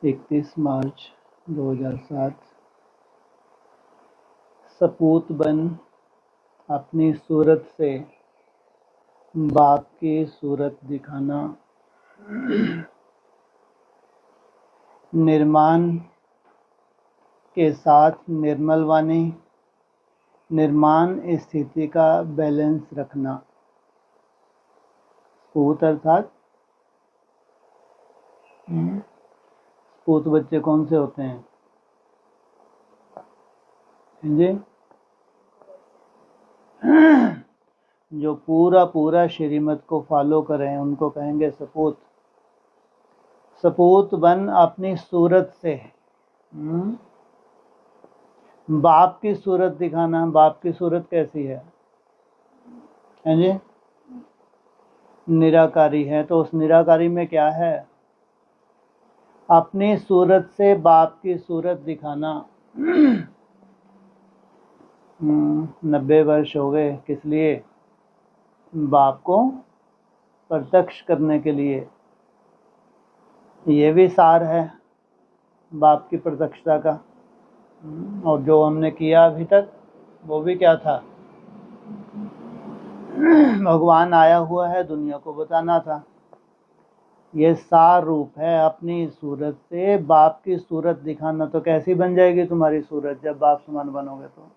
31 मार्च 2007। सपूत बन अपनी सूरत से बाप की सूरत दिखाना। निर्माण के साथ निर्मल वाणी, निर्माण स्थिति का बैलेंस रखना। सपूत अर्थात सपूत बच्चे कौन से होते हैं जी? जो पूरा श्रीमत को फॉलो करें उनको कहेंगे सपूत। सपूत बन अपनी सूरत से बाप की सूरत दिखाना। बाप की सूरत कैसी है जी? निराकारी है। तो उस निराकारी में क्या है? अपनी सूरत से बाप की सूरत दिखाना। 90 वर्ष हो गए, किस लिए? बाप को प्रत्यक्ष करने के लिए। ये भी सार है बाप की प्रत्यक्षता का। और जो हमने किया अभी तक वो भी क्या था? भगवान आया हुआ है, दुनिया को बताना था। ये सार रूप है अपनी सूरत से बाप की सूरत दिखाना। तो कैसी बन जाएगी तुम्हारी सूरत जब बाप समान बनोगे तो?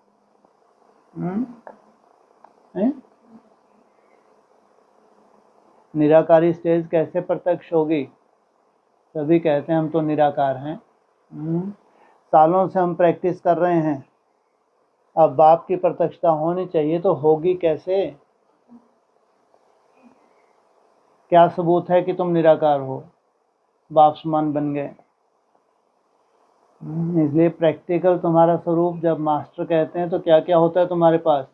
निराकारी स्टेज कैसे प्रत्यक्ष होगी? सभी कहते हैं हम तो निराकार हैं। सालों से हम प्रैक्टिस कर रहे हैं, अब बाप की प्रत्यक्षता होनी चाहिए, तो होगी कैसे? क्या सबूत है कि तुम निराकार हो, बाप समान बन गए? इसलिए प्रैक्टिकल तुम्हारा स्वरूप जब मास्टर कहते हैं तो क्या क्या होता है तुम्हारे पास?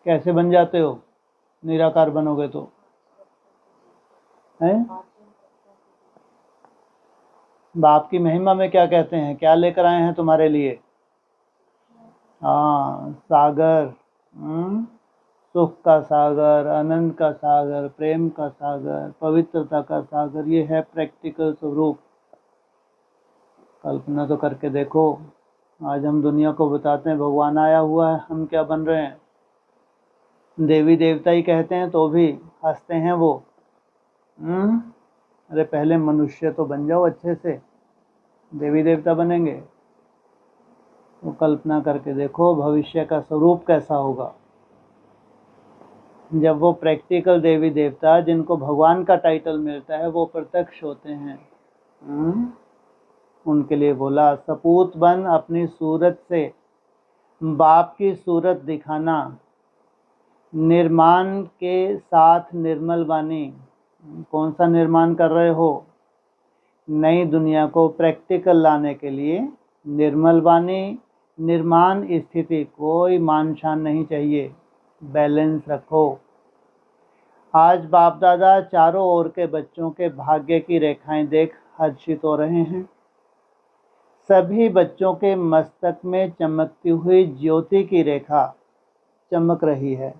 कैसे बन जाते हो निराकार बनोगे तो? हैं? बाप की महिमा में क्या कहते हैं? क्या लेकर आए हैं तुम्हारे लिए? हाँ, सागर, सुख का सागर, आनंद का सागर, प्रेम का सागर, पवित्रता का सागर। ये है प्रैक्टिकल स्वरूप। कल्पना तो करके देखो, आज हम दुनिया को बताते हैं भगवान आया हुआ है, हम क्या बन रहे हैं? देवी देवता ही कहते हैं तो भी हंसते हैं वो। अरे पहले मनुष्य तो बन जाओ अच्छे से, देवी देवता बनेंगे? तो कल्पना करके देखो भविष्य का स्वरूप कैसा होगा जब वो प्रैक्टिकल देवी देवता जिनको भगवान का टाइटल मिलता है वो प्रत्यक्ष होते हैं। उनके लिए बोला सपूत बन अपनी सूरत से बाप की सूरत दिखाना। निर्माण के साथ निर्मल वाणी। कौन सा निर्माण कर रहे हो? नई दुनिया को प्रैक्टिकल लाने के लिए निर्मल वाणी, निर्माण स्थिति, कोई मान शान नहीं चाहिए, बैलेंस रखो। आज बाप दादा चारों ओर के बच्चों के भाग्य की रेखाएं देख हर्षित हो रहे हैं। सभी बच्चों के मस्तक में चमकती हुई ज्योति की रेखा चमक रही है।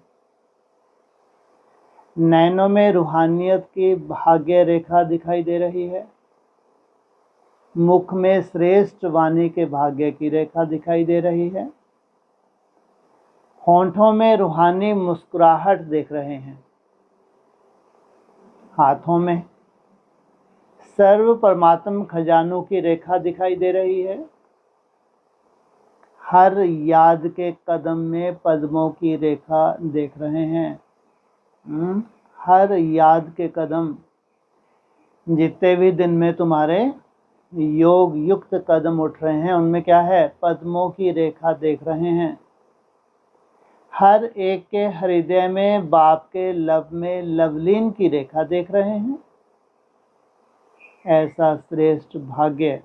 नैनों में रूहानियत की भाग्य रेखा दिखाई दे रही है। मुख में श्रेष्ठ वाणी के भाग्य की रेखा दिखाई दे रही है। होंठों में रूहानी मुस्कुराहट देख रहे हैं। हाथों में सर्व परमात्म खजानों की रेखा दिखाई दे रही है। हर याद के कदम में पद्मों की रेखा देख रहे हैं। हर याद के कदम, जितने भी दिन में तुम्हारे योग युक्त कदम उठ रहे हैं उनमें क्या है? पद्मों की रेखा देख रहे हैं। हर एक के हृदय में बाप के लव में लवलीन की रेखा देख रहे हैं। ऐसा श्रेष्ठ भाग्य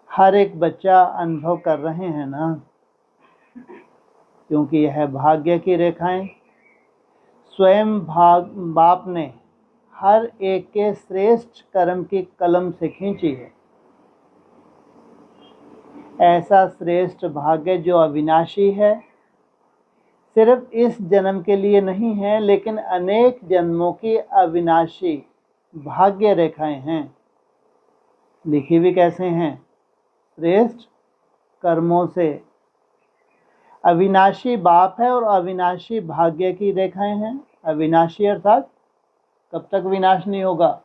हर एक बच्चा अनुभव कर रहे हैं ना, क्योंकि यह भाग्य की रेखाएं स्वयं बाप ने हर एक के श्रेष्ठ कर्म की कलम से खींची है। ऐसा श्रेष्ठ भाग्य जो अविनाशी है, सिर्फ इस जन्म के लिए नहीं है, लेकिन अनेक जन्मों की अविनाशी भाग्य रेखाएं हैं। लिखी भी कैसे हैं? श्रेष्ठ कर्मों से। अविनाशी बाप है और अविनाशी भाग्य की रेखाएं हैं। अविनाशी अर्थात कब तक विनाश नहीं होगा।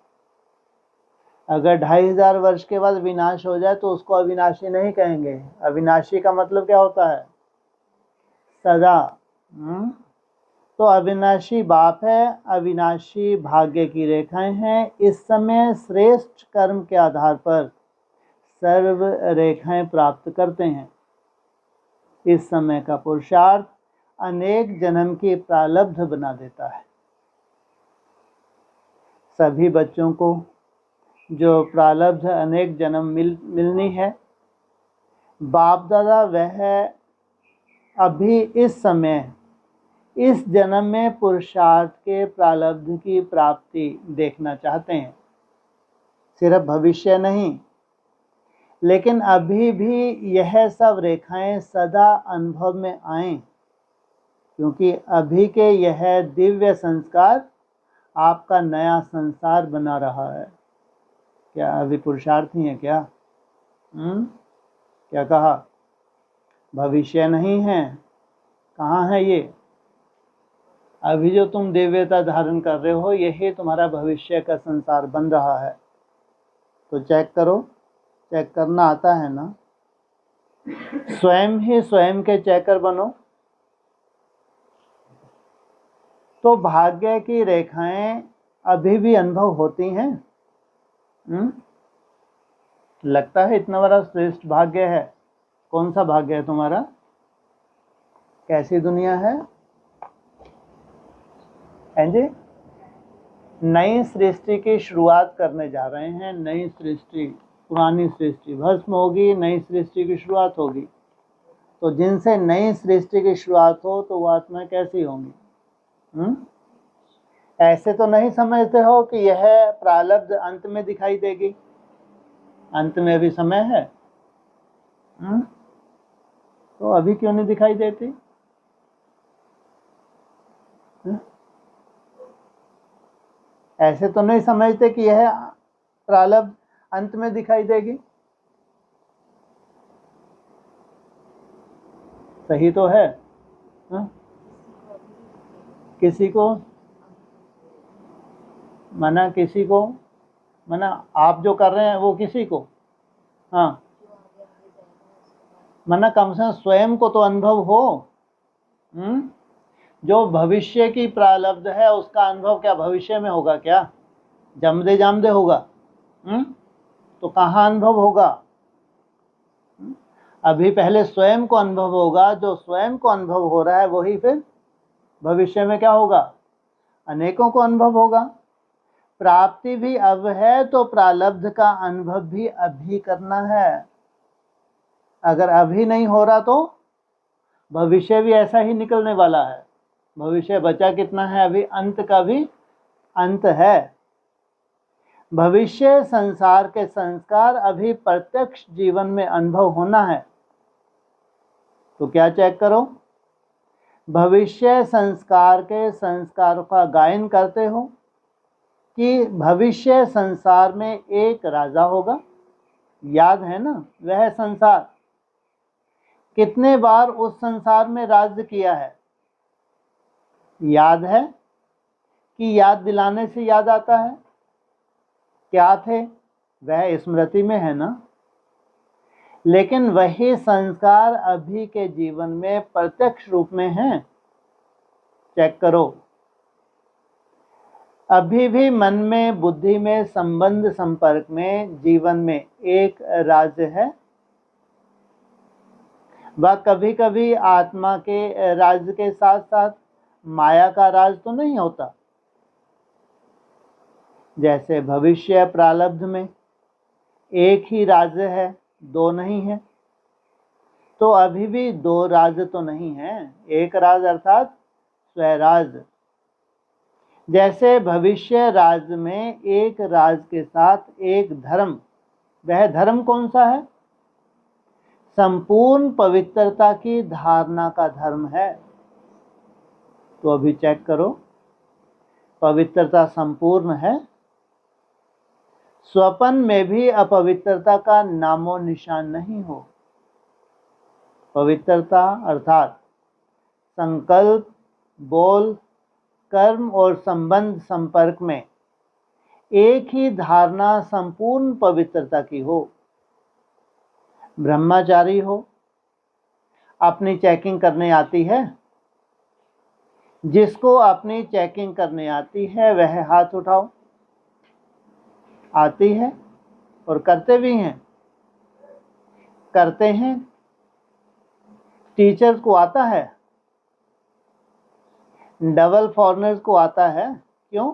अगर 2500 वर्ष के बाद विनाश हो जाए तो उसको अविनाशी नहीं कहेंगे। अविनाशी का मतलब क्या होता है? सदा। तो अविनाशी बाप है, अविनाशी भाग्य की रेखाएं हैं। इस समय श्रेष्ठ कर्म के आधार पर सर्व रेखाएं प्राप्त करते हैं। इस समय का पुरुषार्थ अनेक जन्म की प्रारब्ध बना देता है। सभी बच्चों को जो प्रारब्ध अनेक जन्म मिलनी है, बाप दादा वह अभी इस समय इस जन्म में पुरुषार्थ के प्रारब्ध की प्राप्ति देखना चाहते हैं। सिर्फ भविष्य नहीं, लेकिन अभी भी यह सब रेखाएं सदा अनुभव में आएं, क्योंकि अभी के यह दिव्य संस्कार आपका नया संसार बना रहा है। क्या अभी पुरुषार्थी है क्या? क्या कहा? भविष्य नहीं है। कहाँ है ये? अभी जो तुम दिव्यता धारण कर रहे हो, यही तुम्हारा भविष्य का संसार बन रहा है। तो चेक करो। चेक करना आता है ना? स्वयं ही स्वयं के चेकर बनो। तो भाग्य की रेखाएं अभी भी अनुभव होती हैं। लगता है इतना बड़ा श्रेष्ठ भाग्य है। कौन सा भाग्य है तुम्हारा? कैसी दुनिया है? जी, नई सृष्टि की शुरुआत करने जा रहे हैं। नई सृष्टि, पुरानी सृष्टि भस्म होगी, नई सृष्टि की शुरुआत होगी। तो जिनसे नई सृष्टि की शुरुआत हो तो वो आत्मा कैसी होंगी? ऐसे तो नहीं समझते हो कि यह प्रारब्ध अंत में दिखाई देगी। अंत में भी समय है। तो अभी क्यों नहीं दिखाई देती? ऐसे तो नहीं समझते कि यह प्रारब्ध अंत में दिखाई देगी। सही तो है। किसी को मना, किसी को मना, आप जो कर रहे हैं वो किसी को, हाँ मना, कम से कम स्वयं को तो अनुभव हो। जो भविष्य की प्रारब्ध है उसका अनुभव क्या भविष्य में होगा? क्या जमदे जामदे होगा? तो कहाँ अनुभव होगा? अभी पहले स्वयं को अनुभव होगा। जो स्वयं को अनुभव हो रहा है वही फिर भविष्य में क्या होगा? अनेकों को अनुभव होगा। प्राप्ति भी अब है तो प्रारब्ध का अनुभव भी अभी करना है। अगर अभी नहीं हो रहा तो भविष्य भी ऐसा ही निकलने वाला है। भविष्य बचा कितना है? अभी अंत का भी अंत है। भविष्य संसार के संस्कार अभी प्रत्यक्ष जीवन में अनुभव होना है। तो क्या चेक करो? भविष्य संस्कार के संस्कारों का गायन करते हो कि भविष्य संसार में एक राजा होगा। याद है ना वह संसार? कितने बार उस संसार में राज्य किया है? याद है कि याद दिलाने से याद आता है? क्या थे? वह स्मृति में है ना। लेकिन वही संस्कार अभी के जीवन में प्रत्यक्ष रूप में है। चेक करो। अभी भी मन में, बुद्धि में, संबंध संपर्क में, जीवन में एक राज्य है। वह कभी कभी आत्मा के राज्य के साथ साथ माया का राज तो नहीं होता। जैसे भविष्य प्रारब्ध में एक ही राज्य है, दो नहीं है। तो अभी भी दो राज्य तो नहीं है, एक राज अर्थात स्वराज। जैसे भविष्य राज्य में एक राज के साथ एक धर्म। वह धर्म कौन सा है? संपूर्ण पवित्रता की धारणा का धर्म है। तो अभी चेक करो, पवित्रता संपूर्ण है। स्वप्न में भी अपवित्रता का नामो निशान नहीं हो। पवित्रता अर्थात संकल्प, बोल, कर्म और संबंध संपर्क में एक ही धारणा संपूर्ण पवित्रता की हो। ब्रह्मचारी हो, अपनी चेकिंग करने आती है? जिसको अपनी चेकिंग करने आती है वह हाथ उठाओ। आती है और करते भी हैं, करते हैं। टीचर्स को आता है, डबल फॉरनर्स को आता है। क्यों?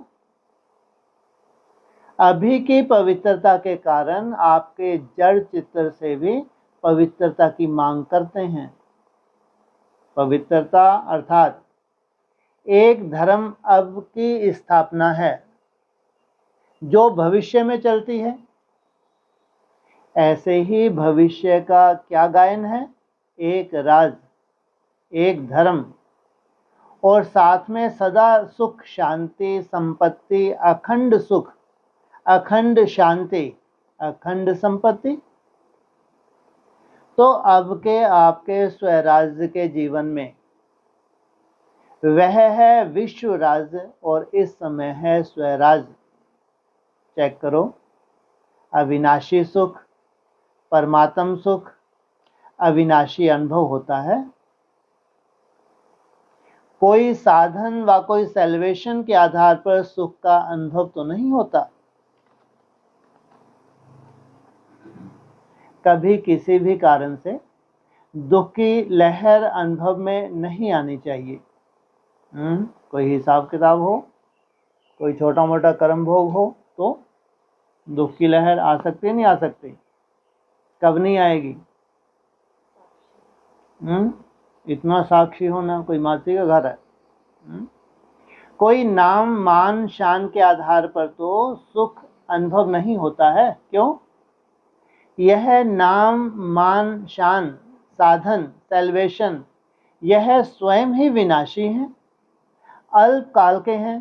अभी की पवित्रता के कारण आपके जड़ चित्र से भी पवित्रता की मांग करते हैं। पवित्रता अर्थात एक धर्म अब की स्थापना है जो भविष्य में चलती है। ऐसे ही भविष्य का क्या गायन है? एक राज, एक धर्म और साथ में सदा सुख, शांति, संपत्ति, अखंड सुख, अखंड शांति, अखंड संपत्ति। तो अब के आपके स्वराज्य के जीवन में वह है विश्व राज्य और इस समय है स्वराज्य। चेक करो, अविनाशी सुख, परमात्म सुख, अविनाशी अनुभव होता है। कोई साधन व कोई सेल्वेशन के आधार पर सुख का अनुभव तो नहीं होता। कभी किसी भी कारण से दुख की लहर अनुभव में नहीं आनी चाहिए। कोई हिसाब किताब हो, कोई छोटा मोटा कर्म भोग हो तो दुख की लहर आ सकती नहीं आ सकती? कब नहीं आएगी? इतना साक्षी होना कोई मासी का घर है। कोई नाम, मान, शान के आधार पर तो सुख अनुभव नहीं होता है। क्यों? यह नाम, मान, शान, साधन, सेल्वेशन, यह स्वयं ही विनाशी हैं, अल्पकाल के हैं।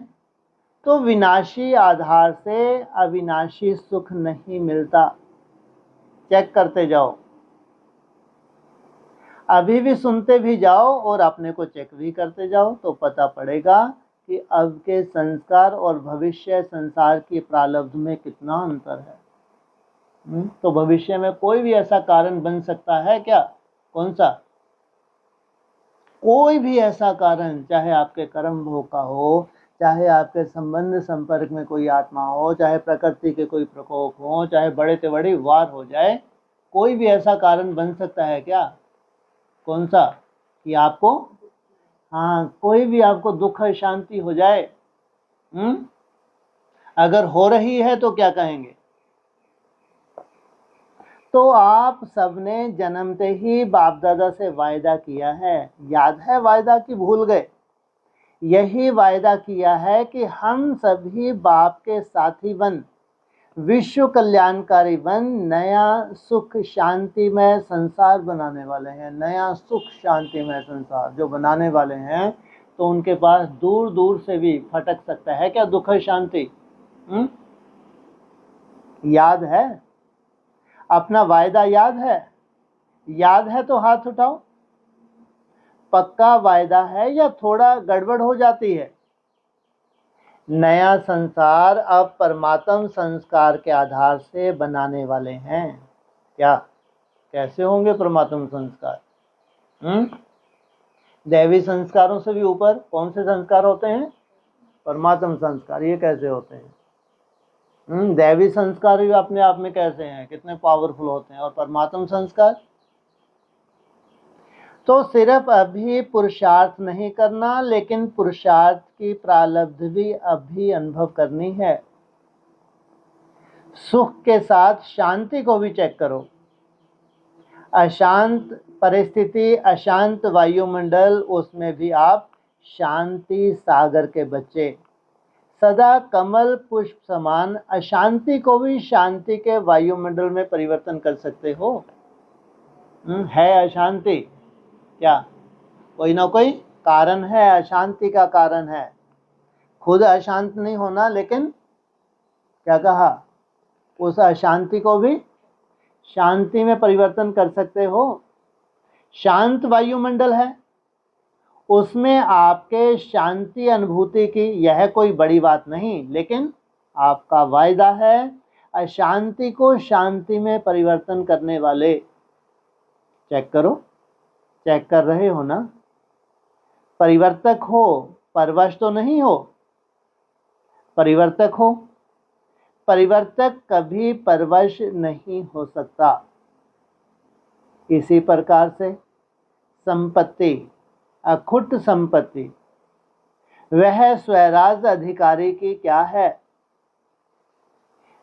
तो विनाशी आधार से अविनाशी सुख नहीं मिलता। चेक करते जाओ, अभी भी सुनते भी जाओ और अपने को चेक भी करते जाओ तो पता पड़ेगा कि अब के संस्कार और भविष्य संसार की प्रारब्ध में कितना अंतर है। तो भविष्य में कोई भी ऐसा कारण बन सकता है क्या? कौन सा? कोई भी ऐसा कारण, चाहे आपके कर्म भोग का हो, चाहे आपके संबंध संपर्क में कोई आत्मा हो, चाहे प्रकृति के कोई प्रकोप हो, चाहे बड़े से बड़ी वार हो जाए, कोई भी ऐसा कारण बन सकता है क्या? कौन सा? कि आपको, कोई भी आपको दुख और शांति हो जाए। अगर हो रही है तो क्या कहेंगे? तो आप सबने जन्मते ही बाप दादा से वायदा किया है। याद है वायदा कि भूल गए? यही वायदा किया है कि हम सभी बाप के साथी बन, विश्व कल्याणकारी बन, नया सुख शांतिमय संसार बनाने वाले हैं। नया सुख शांतिमय संसार जो बनाने वाले हैं, तो उनके पास दूर दूर से भी फटक सकता है क्या दुख और शांति? याद है? अपना वायदा याद है? याद है तो हाथ उठाओ। पक्का वायदा है या थोड़ा गड़बड़ हो जाती है? नया संसार अब परमात्म संस्कार के आधार से बनाने वाले हैं। क्या? कैसे होंगे परमात्म संस्कार? दैवी संस्कारों से भी ऊपर कौन से संस्कार होते हैं? परमात्म संस्कार। ये कैसे होते हैं? दैवी संस्कार भी अपने आप में कैसे हैं, कितने पावरफुल होते हैं, और परमात्म संस्कार तो सिर्फ अभी पुरुषार्थ नहीं करना, लेकिन पुरुषार्थ की प्रारब्ध भी अभी अनुभव करनी है। सुख के साथ शांति को भी चेक करो। अशांत परिस्थिति, अशांत वायुमंडल, उसमें भी आप शांति सागर के बच्चे, सदा कमल पुष्प समान अशांति को भी शांति के वायुमंडल में परिवर्तन कर सकते हो। है अशांति क्या? कोई ना कोई कारण है, अशांति का कारण है। खुद अशांत नहीं होना, लेकिन क्या कहा, उस अशांति को भी शांति में परिवर्तन कर सकते हो। शांत वायुमंडल है, उसमें आपके शांति अनुभूति की यह कोई बड़ी बात नहीं, लेकिन आपका वायदा है अशांति को शांति में परिवर्तन करने वाले। चेक करो, चेक कर रहे हो ना? परिवर्तक हो, परवश तो नहीं हो। परिवर्तक हो, परिवर्तक कभी परवश नहीं हो सकता। इसी प्रकार से संपत्ति, अखुट संपत्ति, वह स्वराज अधिकारी की क्या है?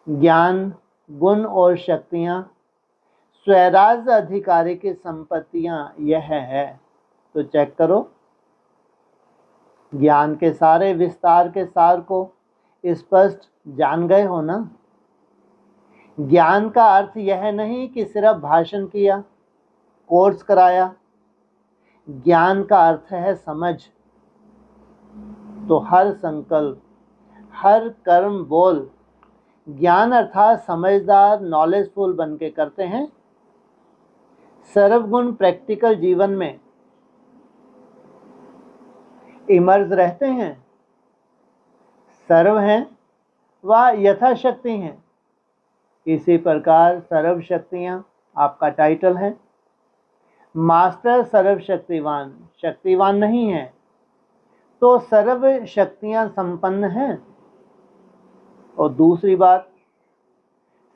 ज्ञान, गुण और शक्तियां स्वराज अधिकारी की संपत्तियां यह है। तो चेक करो, ज्ञान के सारे विस्तार के सार को स्पष्ट जान गए हो ना? ज्ञान का अर्थ यह नहीं कि सिर्फ भाषण किया, कोर्स कराया। ज्ञान का अर्थ है समझ। तो हर संकल्प, हर कर्म बोल ज्ञान अर्थात समझदार, नॉलेजफुल बन के करते हैं। सर्वगुण प्रैक्टिकल जीवन में इमर्ज रहते हैं, सर्व हैं व यथाशक्ति हैं। इसी प्रकार सर्व शक्तियाँ आपका टाइटल है। मास्टर सर्वशक्तिवान, शक्तिवान नहीं है तो सर्व शक्तियाँ संपन्न हैं। और दूसरी बात,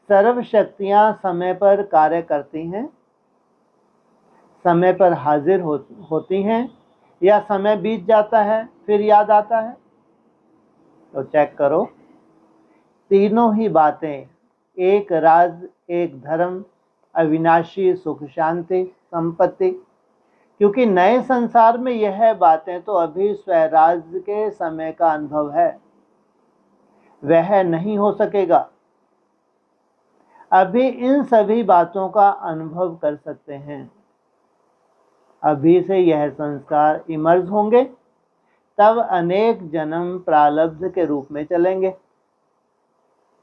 सर्व शक्तियाँ समय पर कार्य करती हैं, समय पर हाजिर होती हैं, या समय बीत जाता है फिर याद आता है। तो चेक करो, तीनों ही बातें, एक राज, एक धर्म, अविनाशी सुख शांति संपत्ति। क्योंकि नए संसार में यह बातें तो अभी स्वराज के समय का अनुभव है, वह नहीं हो सकेगा। अभी इन सभी बातों का अनुभव कर सकते हैं। अभी से यह संस्कार इमर्ज होंगे, तब अनेक जन्म प्रारब्ध के रूप में चलेंगे।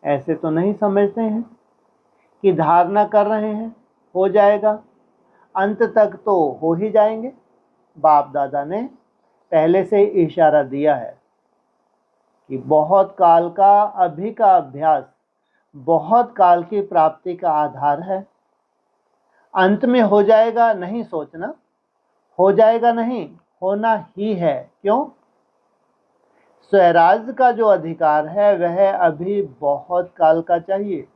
ऐसे तो नहीं समझते हैं कि धारणा कर रहे हैं हो जाएगा, अंत तक तो हो ही जाएंगे। बाप दादा ने पहले से ही इशारा दिया है कि बहुत काल का अभी का अभ्यास बहुत काल की प्राप्ति का आधार है। अंत में हो जाएगा नहीं सोचना, हो जाएगा नहीं, होना ही है। क्यों? स्वराज का जो अधिकार है वह अभी बहुत काल का चाहिए।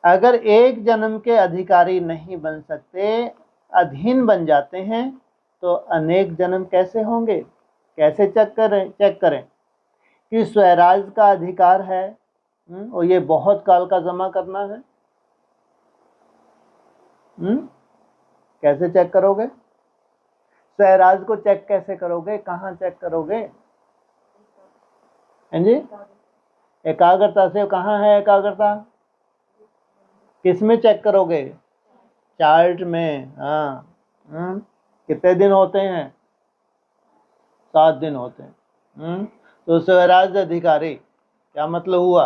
अगर एक जन्म के अधिकारी नहीं बन सकते, अधीन बन जाते हैं, तो अनेक जन्म कैसे होंगे? कैसे चेक करें कि स्वराज का अधिकार है और ये बहुत काल का जमा करना है। कैसे चेक करोगे? स्वराज को चेक कैसे करोगे? कहाँ चेक करोगे? हैं जी? एकाग्रता से। कहाँ है एकाग्रता? किस में चेक करोगे? चार्ट में। हाँ। कितने दिन होते हैं? 7 दिन होते हैं। तो स्वराज अधिकारी क्या मतलब हुआ?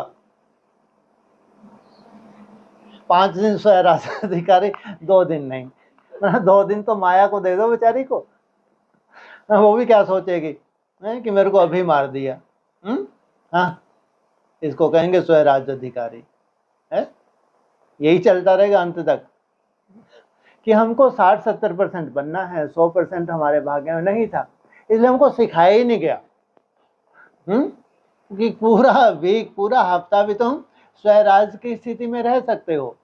5 दिन स्वराज अधिकारी, 2 दिन नहीं। 2 दिन तो माया को दे दो बेचारी को, वो भी क्या सोचेगी कि मेरे को अभी मार दिया। हाँ, इसको कहेंगे स्वराज अधिकारी है। यही चलता रहेगा अंत तक कि हमको 60-70% बनना है, 100% हमारे भाग्य में नहीं था, इसलिए हमको सिखाया ही नहीं गया। कि पूरा वीक, पूरा हफ्ता भी तुम स्वराज की स्थिति में रह सकते हो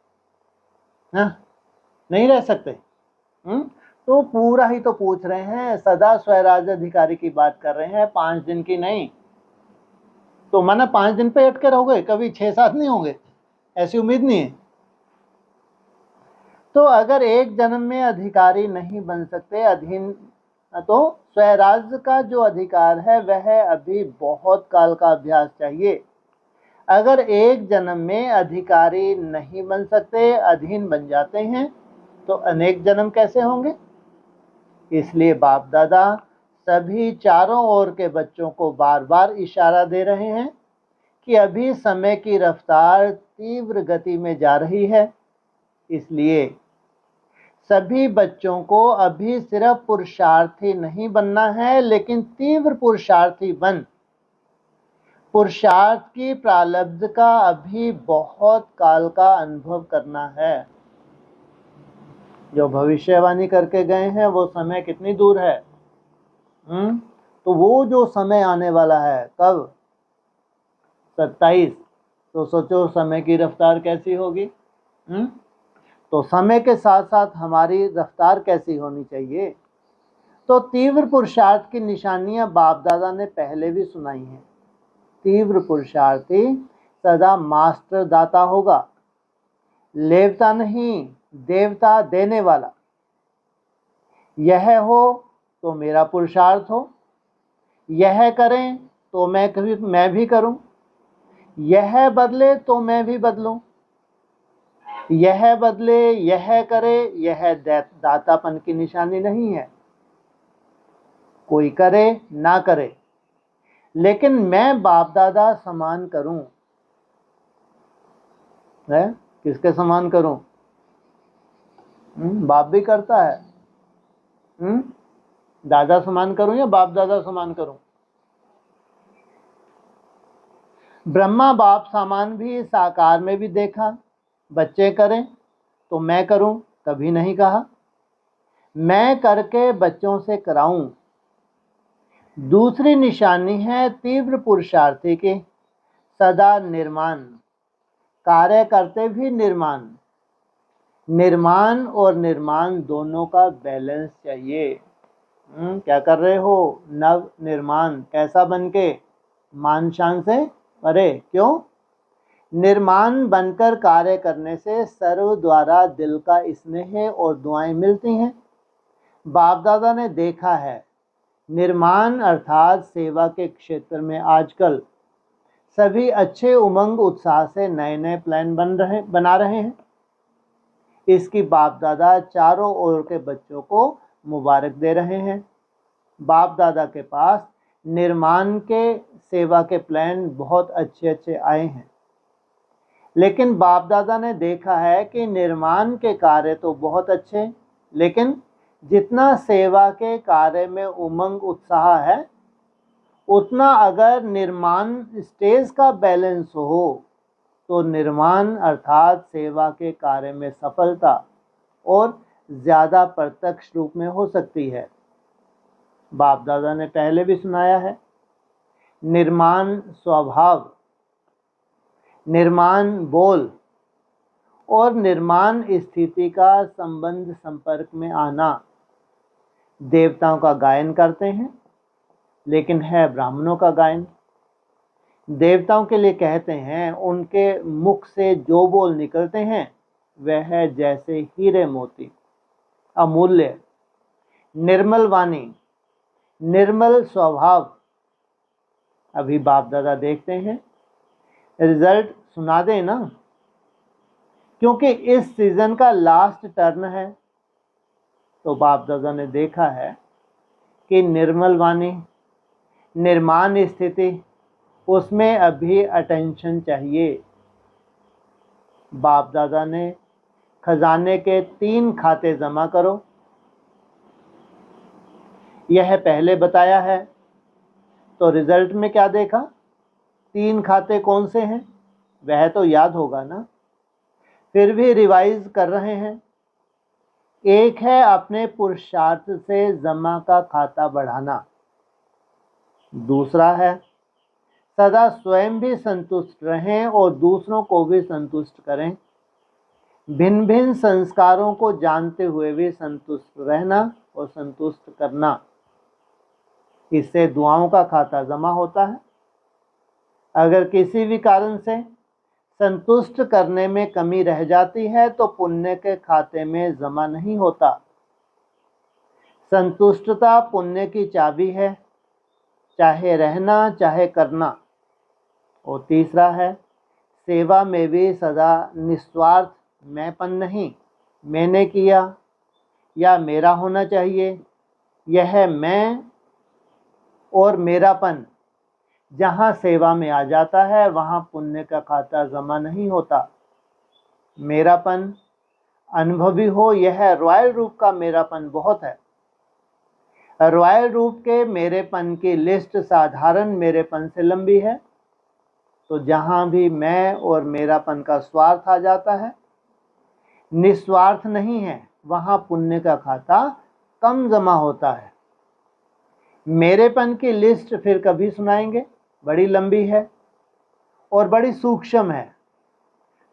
ना? नहीं रह सकते। तो पूरा ही तो पूछ रहे हैं, सदा स्वराज अधिकारी की बात कर रहे हैं, 5 दिन की नहीं। तो माना 5 दिन पे अटके रहोगे, कभी 6-7 नहीं होंगे, ऐसी उम्मीद नहीं है। तो अगर एक जन्म में अधिकारी नहीं बन सकते, अधीन, तो स्वराज का जो अधिकार है वह अभी बहुत काल का अभ्यास चाहिए। अगर एक जन्म में अधिकारी नहीं बन सकते, अधीन बन जाते हैं, तो अनेक जन्म कैसे होंगे? इसलिए बाप दादा सभी चारों ओर के बच्चों को बार बार इशारा दे रहे हैं कि अभी समय की रफ्तार तीव्र गति में जा रही है। इसलिए सभी बच्चों को अभी सिर्फ पुरुषार्थी नहीं बनना है, लेकिन तीव्र पुरुषार्थी बन पुरुषार्थ की प्रारब्ध का अभी बहुत काल का अनुभव करना है। जो भविष्यवाणी करके गए हैं वो समय कितनी दूर है। तो वो जो समय आने वाला है कब, 27, तो सोचो समय की रफ्तार कैसी होगी। तो समय के साथ साथ हमारी रफ्तार कैसी होनी चाहिए। तो तीव्र पुरुषार्थ की निशानियां बाप दादा ने पहले भी सुनाई हैं। तीव्र पुरुषार्थी सदा मास्टर दाता होगा, लेवता नहीं, देवता देने वाला। यह हो तो मेरा पुरुषार्थ हो, यह करें तो मैं भी करूं, यह बदले तो मैं भी बदलूं, यह बदले यह करे, यह दातापन की निशानी नहीं है। कोई करे ना करे, लेकिन मैं बाप दादा समान करूं। है किसके समान करूं। बाप भी करता है। दादा समान करूं या बाप दादा समान करूं। ब्रह्मा बाप समान भी साकार में भी देखा। बच्चे करें तो मैं करूं कभी नहीं कहा। मैं करके बच्चों से कराऊं। दूसरी निशानी है तीव्र पुरुषार्थी की सदा निर्माण, कार्य करते भी निर्माण। निर्माण और निर्माण दोनों का बैलेंस चाहिए। क्या कर रहे हो, नव निर्माण। कैसा बनके, मान शान से परे। क्यों, निर्माण बनकर कार्य करने से सर्व द्वारा दिल का स्नेह और दुआएं मिलती हैं। बाप दादा ने देखा है निर्माण अर्थात सेवा के क्षेत्र में आजकल सभी अच्छे उमंग उत्साह से नए नए प्लान बना रहे हैं। इसकी बाप दादा चारों ओर के बच्चों को मुबारक दे रहे हैं। बाप दादा के पास निर्माण के सेवा के प्लान बहुत अच्छे आए हैं, लेकिन बाप दादा ने देखा है कि निर्माण के कार्य तो बहुत अच्छे, लेकिन जितना सेवा के कार्य में उमंग उत्साह है, उतना अगर निर्माण स्टेज का बैलेंस हो तो निर्माण अर्थात सेवा के कार्य में सफलता और ज़्यादा प्रत्यक्ष रूप में हो सकती है। बाप दादा ने पहले भी सुनाया है, निर्माण स्वभाव, निर्माण बोल और निर्माण स्थिति का संबंध संपर्क में आना। देवताओं का गायन करते हैं, लेकिन है ब्राह्मणों का गायन। देवताओं के लिए कहते हैं उनके मुख से जो बोल निकलते हैं वह है जैसे हीरे मोती, अमूल्य, निर्मल वाणी, निर्मल स्वभाव। अभी बाप दादा देखते हैं, रिजल्ट सुना दें ना, क्योंकि इस सीजन का लास्ट टर्न है। तो बाप दादा ने देखा है कि निर्मल वाणी, निर्माण स्थिति, उसमें अभी अटेंशन चाहिए। बाप दादा ने खजाने के 3 खाते जमा करो, यह पहले बताया है। तो रिजल्ट में क्या देखा, 3 खाते कौन से हैं वह तो याद होगा ना, फिर भी रिवाइज कर रहे हैं। एक है अपने पुरुषार्थ से जमा का खाता बढ़ाना, दूसरा है सदा स्वयं भी संतुष्ट रहें और दूसरों को भी संतुष्ट करें। भिन्न भिन्न संस्कारों को जानते हुए भी संतुष्ट रहना और संतुष्ट करना, इससे दुआओं का खाता जमा होता है। अगर किसी भी कारण से संतुष्ट करने में कमी रह जाती है तो पुण्य के खाते में जमा नहीं होता। संतुष्टता पुण्य की चाबी है, चाहे रहना चाहे करना। और तीसरा है सेवा में भी सदा निस्वार्थ, मैंपन नहीं, मैंने किया या मेरा होना चाहिए, यह मैं और मेरापन जहाँ सेवा में आ जाता है वहाँ पुण्य का खाता जमा नहीं होता। मेरापन अनुभवी हो, यह रॉयल रूप का मेरापन बहुत है। रॉयल रूप के मेरेपन की लिस्ट साधारण मेरेपन से लंबी है। तो जहाँ भी मैं और मेरापन का स्वार्थ आ जाता है, निस्वार्थ नहीं है, वहाँ पुण्य का खाता कम जमा होता है। मेरेपन की लिस्ट फिर कभी सुनाएंगे, बड़ी लंबी है और बड़ी सूक्ष्म है।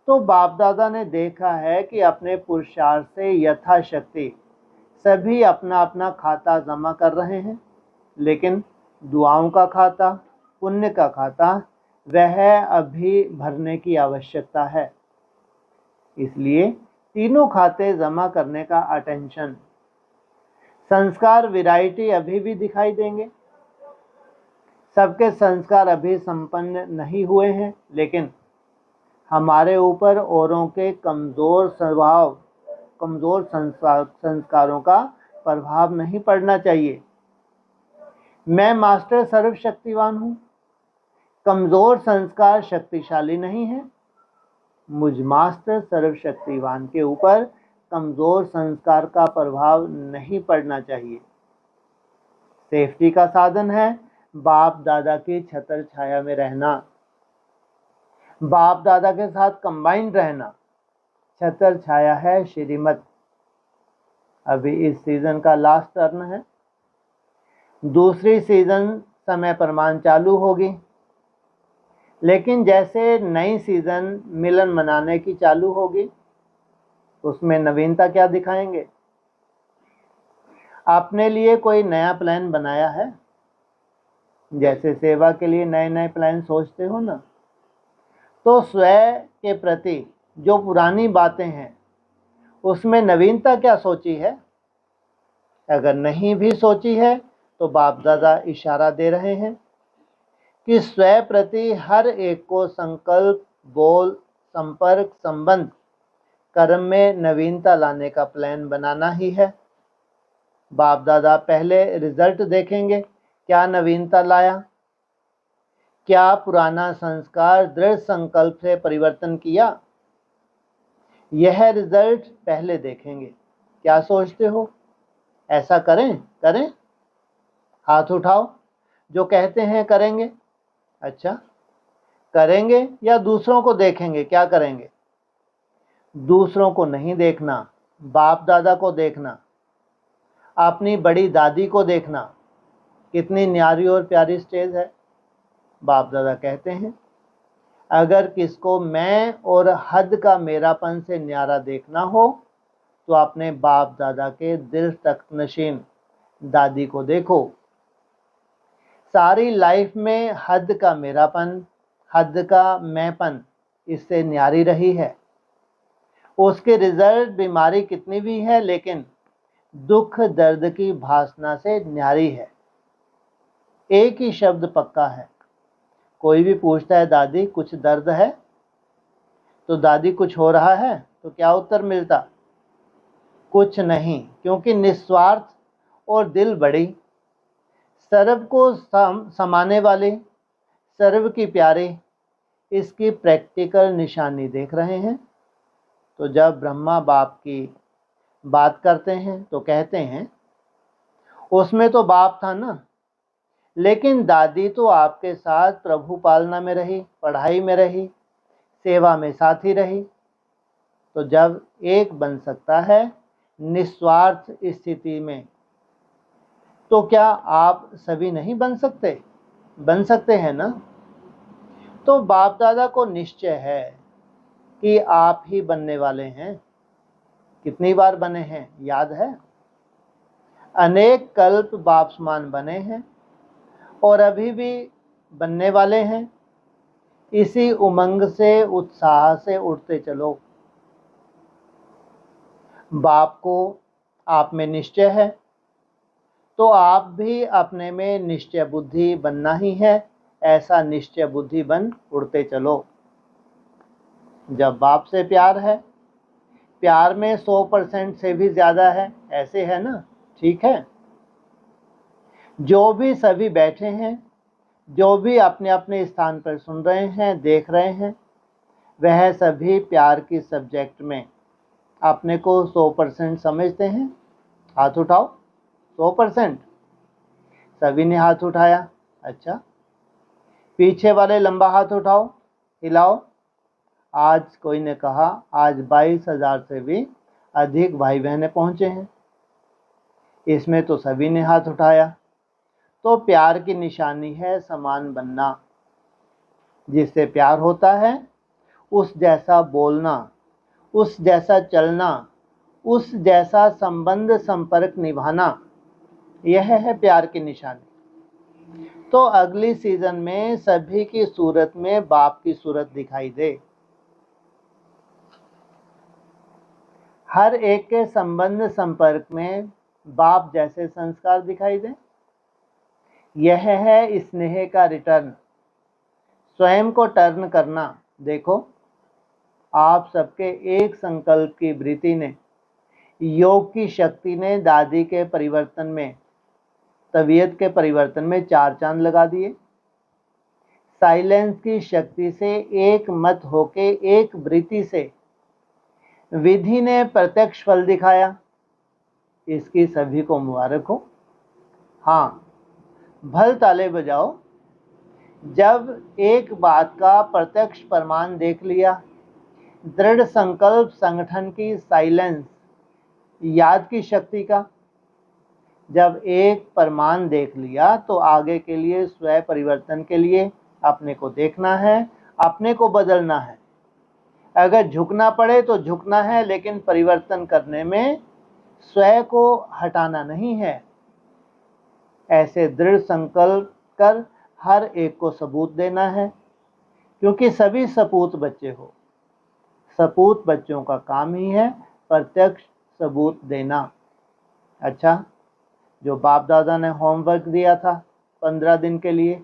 तो बाप दादा ने देखा है कि अपने पुरुषार्थ से यथाशक्ति सभी अपना अपना खाता जमा कर रहे हैं, लेकिन दुआओं का खाता, पुण्य का खाता, वह अभी भरने की आवश्यकता है। इसलिए तीनों खाते जमा करने का अटेंशन। संस्कार वैरायटी अभी भी दिखाई देंगे। सबके संस्कार अभी संपन्न नहीं हुए हैं, लेकिन हमारे ऊपर औरों के कमज़ोर स्वभाव, कमज़ोर संस्कारों का प्रभाव नहीं पड़ना चाहिए। मैं मास्टर सर्वशक्तिवान हूँ, कमज़ोर संस्कार शक्तिशाली नहीं है। मुझ मास्टर सर्वशक्तिवान के ऊपर कमज़ोर संस्कार का प्रभाव नहीं पड़ना चाहिए। सेफ्टी का साधन है बाप दादा की छत्र छाया में रहना, बाप दादा के साथ कंबाइंड रहना। छत्र छाया है श्रीमत। अभी इस सीज़न का लास्ट टर्न है, दूसरी सीज़न समय प्रमाण चालू होगी, लेकिन जैसे नई सीज़न मिलन मनाने की चालू होगी, उसमें नवीनता क्या दिखाएंगे? अपने लिए कोई नया प्लान बनाया है? जैसे सेवा के लिए नए नए प्लान सोचते हो ना, तो स्वयं के प्रति जो पुरानी बातें हैं उसमें नवीनता क्या सोची है? अगर नहीं भी सोची है तो बाप दादा इशारा दे रहे हैं कि स्वयं प्रति हर एक को संकल्प, बोल, संपर्क, संबंध, कर्म में नवीनता लाने का प्लान बनाना ही है। बाप दादा पहले रिजल्ट देखेंगे, क्या नवीनता लाया, क्या पुराना संस्कार दृढ़ संकल्प से परिवर्तन किया। यह रिजल्ट पहले देखेंगे। क्या सोचते हो, ऐसा करें? करें? हाथ उठाओ जो कहते हैं करेंगे। अच्छा, करेंगे या दूसरों को देखेंगे? क्या करेंगे? दूसरों को नहीं देखना, बाप दादा को देखना, अपनी बड़ी दादी को देखना। कितनी न्यारी और प्यारी स्टेज है। बाप दादा कहते हैं, अगर किसको मैं और हद का मेरापन से न्यारा देखना हो तो अपने बाप दादा के दिल तक नशीन दादी को देखो। सारी लाइफ में हद का मेरापन, हद का मैंपन इससे न्यारी रही है। उसके रिजल्ट बीमारी कितनी भी है, लेकिन दुख दर्द की भासना से न्यारी है। एक ही शब्द पक्का है। कोई भी पूछता है दादी कुछ दर्द है, तो दादी कुछ हो रहा है, तो क्या उत्तर मिलता? कुछ नहीं, क्योंकि निस्वार्थ और दिल बड़ी, सर्व को समाने वाली, सर्व की प्यारी, इसकी प्रैक्टिकल निशानी देख रहे हैं। तो जब ब्रह्मा बाप की बात करते हैं तो कहते हैं उसमें तो बाप था ना, लेकिन दादी तो आपके साथ प्रभु पालना में रही, पढ़ाई में रही, सेवा में साथी रही। तो जब एक बन सकता है निस्वार्थ स्थिति में, तो क्या आप सभी नहीं बन सकते? बन सकते हैं ना। तो बाप दादा को निश्चय है कि आप ही बनने वाले हैं। कितनी बार बने हैं याद है? अनेक कल्प बाप समान बने हैं और अभी भी बनने वाले हैं। इसी उमंग से, उत्साह से उठते चलो। बाप को आप में निश्चय है तो आप भी अपने में निश्चय बुद्धि बनना ही है। ऐसा निश्चय बुद्धि बन उड़ते चलो। जब बाप से प्यार है, प्यार में 100% से भी ज़्यादा है, ऐसे है ना, ठीक है। जो भी सभी बैठे हैं, जो भी अपने अपने स्थान पर सुन रहे हैं, देख रहे हैं, वह सभी प्यार की सब्जेक्ट में अपने को 100% समझते हैं। हाथ उठाओ। 100%। सभी ने हाथ उठाया। अच्छा, पीछे वाले लंबा हाथ उठाओ, हिलाओ। आज कोई ने कहा आज 22,000 से भी अधिक भाई बहनें पहुंचे हैं। इसमें तो सभी ने हाथ उठाया। तो प्यार की निशानी है समान बनना। जिससे प्यार होता है उस जैसा बोलना, उस जैसा चलना, उस जैसा संबंध संपर्क निभाना, यह है प्यार की निशानी। तो अगली सीजन में सभी की सूरत में बाप की सूरत दिखाई दे। हर एक के संबंध संपर्क में बाप जैसे संस्कार दिखाई दे। यह है स्नेह का रिटर्न, स्वयं को टर्न करना। देखो, आप सबके एक संकल्प की वृत्ति ने, योग की शक्ति ने दादी के परिवर्तन में, तबीयत के परिवर्तन में 4 चांद लगा दिए। साइलेंस की शक्ति से एक मत होके एक वृत्ति से विधि ने प्रत्यक्ष फल दिखाया। इसकी सभी को मुबारक हो। हाँ, भल ताले बजाओ जब एक बात का प्रत्यक्ष प्रमाण देख लिया। दृढ़ संकल्प संगठन की साइलेंस, याद की शक्ति का जब एक प्रमाण देख लिया तो आगे के लिए स्वयं परिवर्तन के लिए अपने को देखना है, अपने को बदलना है। अगर झुकना पड़े तो झुकना है, लेकिन परिवर्तन करने में स्वयं को हटाना नहीं है। ऐसे दृढ़ संकल्प कर हर एक को सबूत देना है, क्योंकि सभी सपूत बच्चे हो। सपूत बच्चों का काम ही है प्रत्यक्ष सबूत देना। अच्छा, जो बाप दादा ने होमवर्क दिया था 15 दिन के लिए,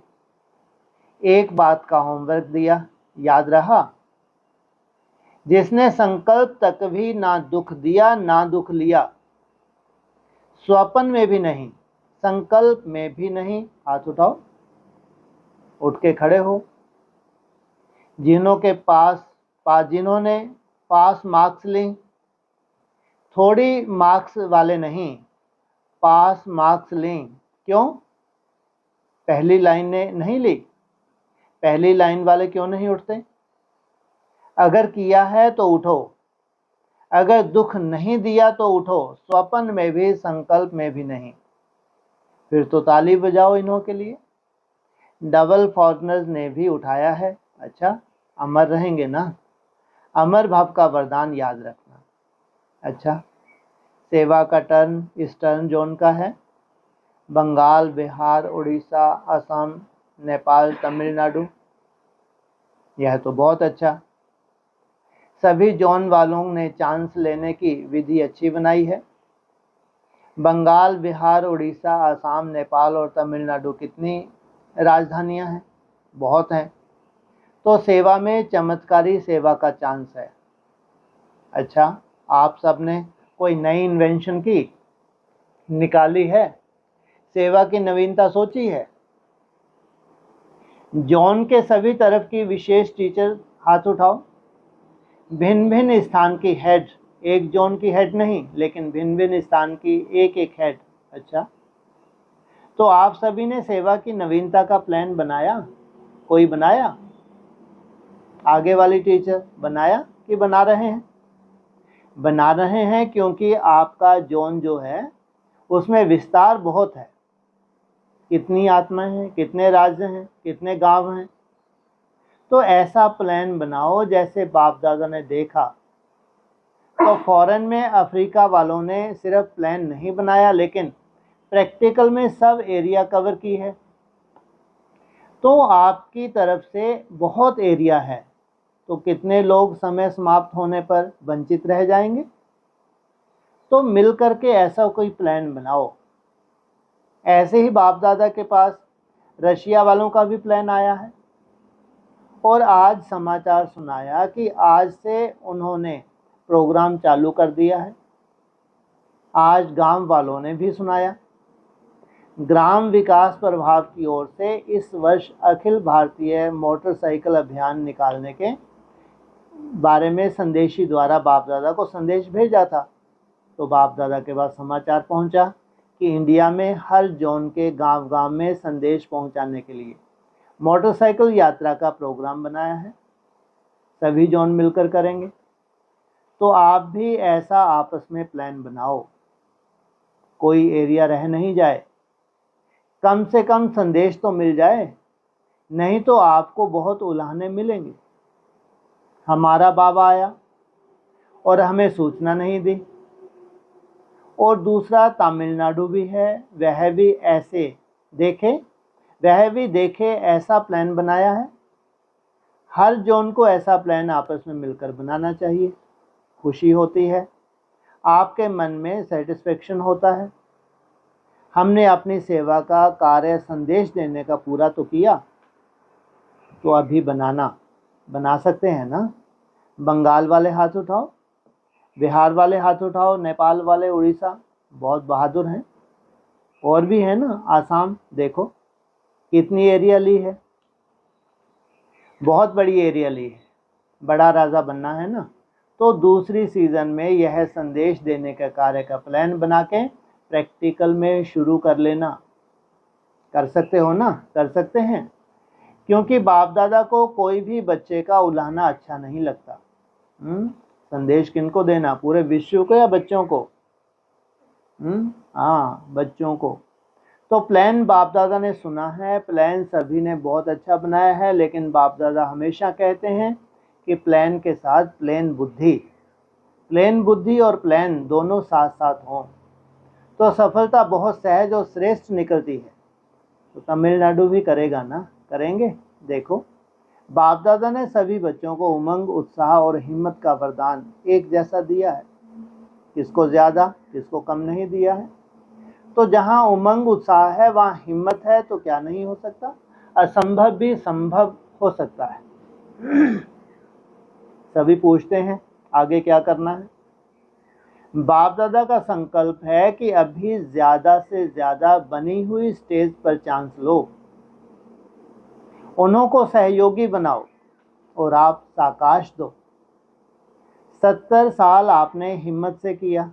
एक बात का होमवर्क दिया, याद रहा? जिसने संकल्प तक भी ना दुख दिया ना दुख लिया, स्वप्न में भी नहीं, संकल्प में भी नहीं। हाथ उठाओ, उठ के खड़े हो। जिन्होंने पास मार्क्स ली, थोड़ी मार्क्स वाले नहीं, पास मार्क्स लें। क्यों? पहली लाइन ने नहीं ली। पहली लाइन वाले क्यों नहीं उठते? अगर किया है तो उठो, अगर दुख नहीं दिया तो उठो। स्वप्न में भी, संकल्प में भी नहीं। फिर तो ताली बजाओ इन्हों के लिए। डबल फॉरनर्स ने भी उठाया है। अच्छा, अमर रहेंगे ना? अमर भाव का वरदान याद रखना। अच्छा, सेवा का टर्न ईस्टर्न जोन का है। बंगाल, बिहार, उड़ीसा, असम, नेपाल, तमिलनाडु। यह तो बहुत अच्छा। सभी जोन वालों ने चांस लेने की विधि अच्छी बनाई है। बंगाल, बिहार, उड़ीसा, असम, नेपाल और तमिलनाडु कितनी राजधानियां हैं? बहुत हैं। तो सेवा में चमत्कारी सेवा का चांस है। अच्छा, आप सब ने कोई नई इन्वेंशन की निकाली है? सेवा की नवीनता सोची है? जोन के सभी तरफ की विशेष टीचर हाथ उठाओ। भिन्न भिन्न स्थान की हेड, एक जोन की हेड नहीं, लेकिन भिन्न भिन्न स्थान की एक एक हेड। अच्छा, तो आप सभी ने सेवा की नवीनता का प्लान बनाया? कोई बनाया? आगे वाली टीचर बनाया कि बना रहे हैं? बना रहे हैं, क्योंकि आपका जोन जो है उसमें विस्तार बहुत है। कितनी आत्माएं हैं, कितने राज्य हैं, कितने गांव हैं। तो ऐसा प्लान बनाओ जैसे बाप दादा ने देखा। तो फॉरेन में अफ्रीका वालों ने सिर्फ प्लान नहीं बनाया, लेकिन प्रैक्टिकल में सब एरिया कवर की है। तो आपकी तरफ से बहुत एरिया है, तो कितने लोग समय समाप्त होने पर वंचित रह जाएंगे? तो मिलकर के ऐसा कोई प्लान बनाओ। ऐसे ही बाप दादा के पास रशिया वालों का भी प्लान आया है, और आज समाचार सुनाया कि आज से उन्होंने प्रोग्राम चालू कर दिया है। आज गांव वालों ने भी सुनाया। ग्राम विकास प्रभाग की ओर से इस वर्ष अखिल भारतीय मोटरसाइकिल अभियान निकालने के बारे में संदेशी द्वारा बाप दादा को संदेश भेजा था। तो बाप दादा के पास समाचार पहुंचा कि इंडिया में हर जोन के गांव गांव में संदेश पहुंचाने के लिए मोटरसाइकिल यात्रा का प्रोग्राम बनाया है। सभी जोन मिलकर करेंगे। तो आप भी ऐसा आपस में प्लान बनाओ, कोई एरिया रह नहीं जाए, कम से कम संदेश तो मिल जाए, नहीं तो आपको बहुत उलाहने मिलेंगे। हमारा बाबा आया और हमें सूचना नहीं दी। और दूसरा तमिलनाडु भी है, वह भी देखे ऐसा प्लान बनाया है। हर जोन को ऐसा प्लान आपस में मिलकर बनाना चाहिए। खुशी होती है, आपके मन में सेटिस्फेक्शन होता है। हमने अपनी सेवा का कार्य संदेश देने का पूरा तो किया, तो अभी बना सकते हैं ना। बंगाल वाले हाथ उठाओ, बिहार वाले हाथ उठाओ, नेपाल वाले, उड़ीसा बहुत बहादुर हैं। और भी है ना, आसाम देखो कितनी एरिया ली है, बहुत बड़ी एरिया ली है। बड़ा राजा बनना है ना, तो दूसरी सीज़न में यह संदेश देने का कार्य का प्लान बना के प्रैक्टिकल में शुरू कर लेना। कर सकते हो ना, कर सकते हैं। क्योंकि बाप दादा को कोई भी बच्चे का उलाहना अच्छा नहीं लगता। संदेश किनको देना, पूरे विश्व को या बच्चों को? हाँ, बच्चों को। तो प्लान बाप दादा ने सुना है, प्लान सभी ने बहुत अच्छा बनाया है, लेकिन बाप दादा हमेशा कहते हैं कि प्लान के साथ प्लेन बुद्धि और प्लान दोनों साथ साथ हों तो सफलता बहुत सहज और श्रेष्ठ निकलती है। तो तमिलनाडु भी करेगा ना, करेंगे। देखो, बाप दादा ने सभी बच्चों को उमंग, उत्साह और हिम्मत का वरदान एक जैसा दिया है। किसको ज़्यादा, किसको कम नहीं दिया है। तो जहाँ उमंग उत्साह है वहाँ हिम्मत है, तो क्या नहीं हो सकता। असंभव भी संभव हो सकता है। सभी पूछते हैं आगे क्या करना है। बाप दादा का संकल्प है कि अभी ज़्यादा से ज़्यादा बनी हुई स्टेज पर चांस लो, उन्हों को सहयोगी बनाओ और आप साकाश दो। 70 साल आपने हिम्मत से किया,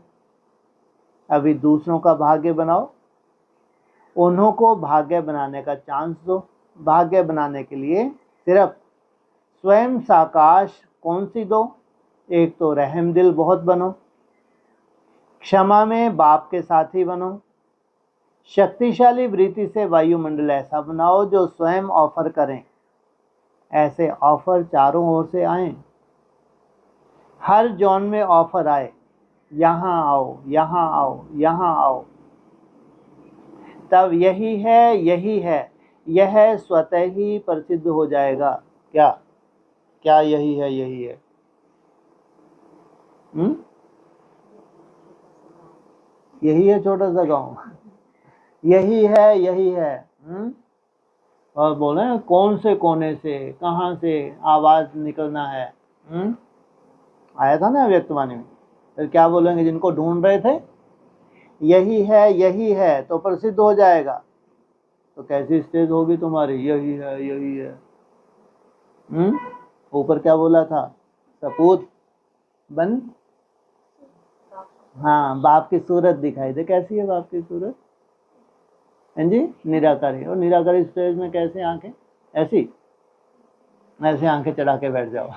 अभी दूसरों का भाग्य बनाओ, उन्हों को भाग्य बनाने का चांस दो। भाग्य बनाने के लिए सिर्फ स्वयं साकाश कौन सी दो? एक तो रहमदिल बहुत बनो, क्षमा में बाप के साथी बनो, शक्तिशाली वृत्ति से वायुमंडल ऐसा बनाओ जो स्वयं ऑफर करें। ऐसे ऑफर चारों ओर से आए, हर जोन में ऑफर आए, यहाँ आओ, यहाँ आओ, यहाँ आओ। तब यही है, यह स्वतः ही प्रसिद्ध हो जाएगा। क्या क्या यही है? यही है छोटा सा गांव, यही है। और बोले कौन से कोने से, कहाँ से आवाज निकलना है। आया था ना व्यक्तवाणी में। फिर क्या बोलेंगे जिनको ढूंढ रहे थे? यही है तो प्रसिद्ध हो जाएगा। तो कैसी स्टेज होगी तुम्हारी? यही है। ऊपर क्या बोला था? सपूत बन। हाँ, बाप की सूरत दिखाई दे। कैसी है बाप की सूरत? जी, निराकारी। और निराकारी स्टेज में कैसे आंखें? ऐसे आंखें चढ़ा के बैठ जाओ।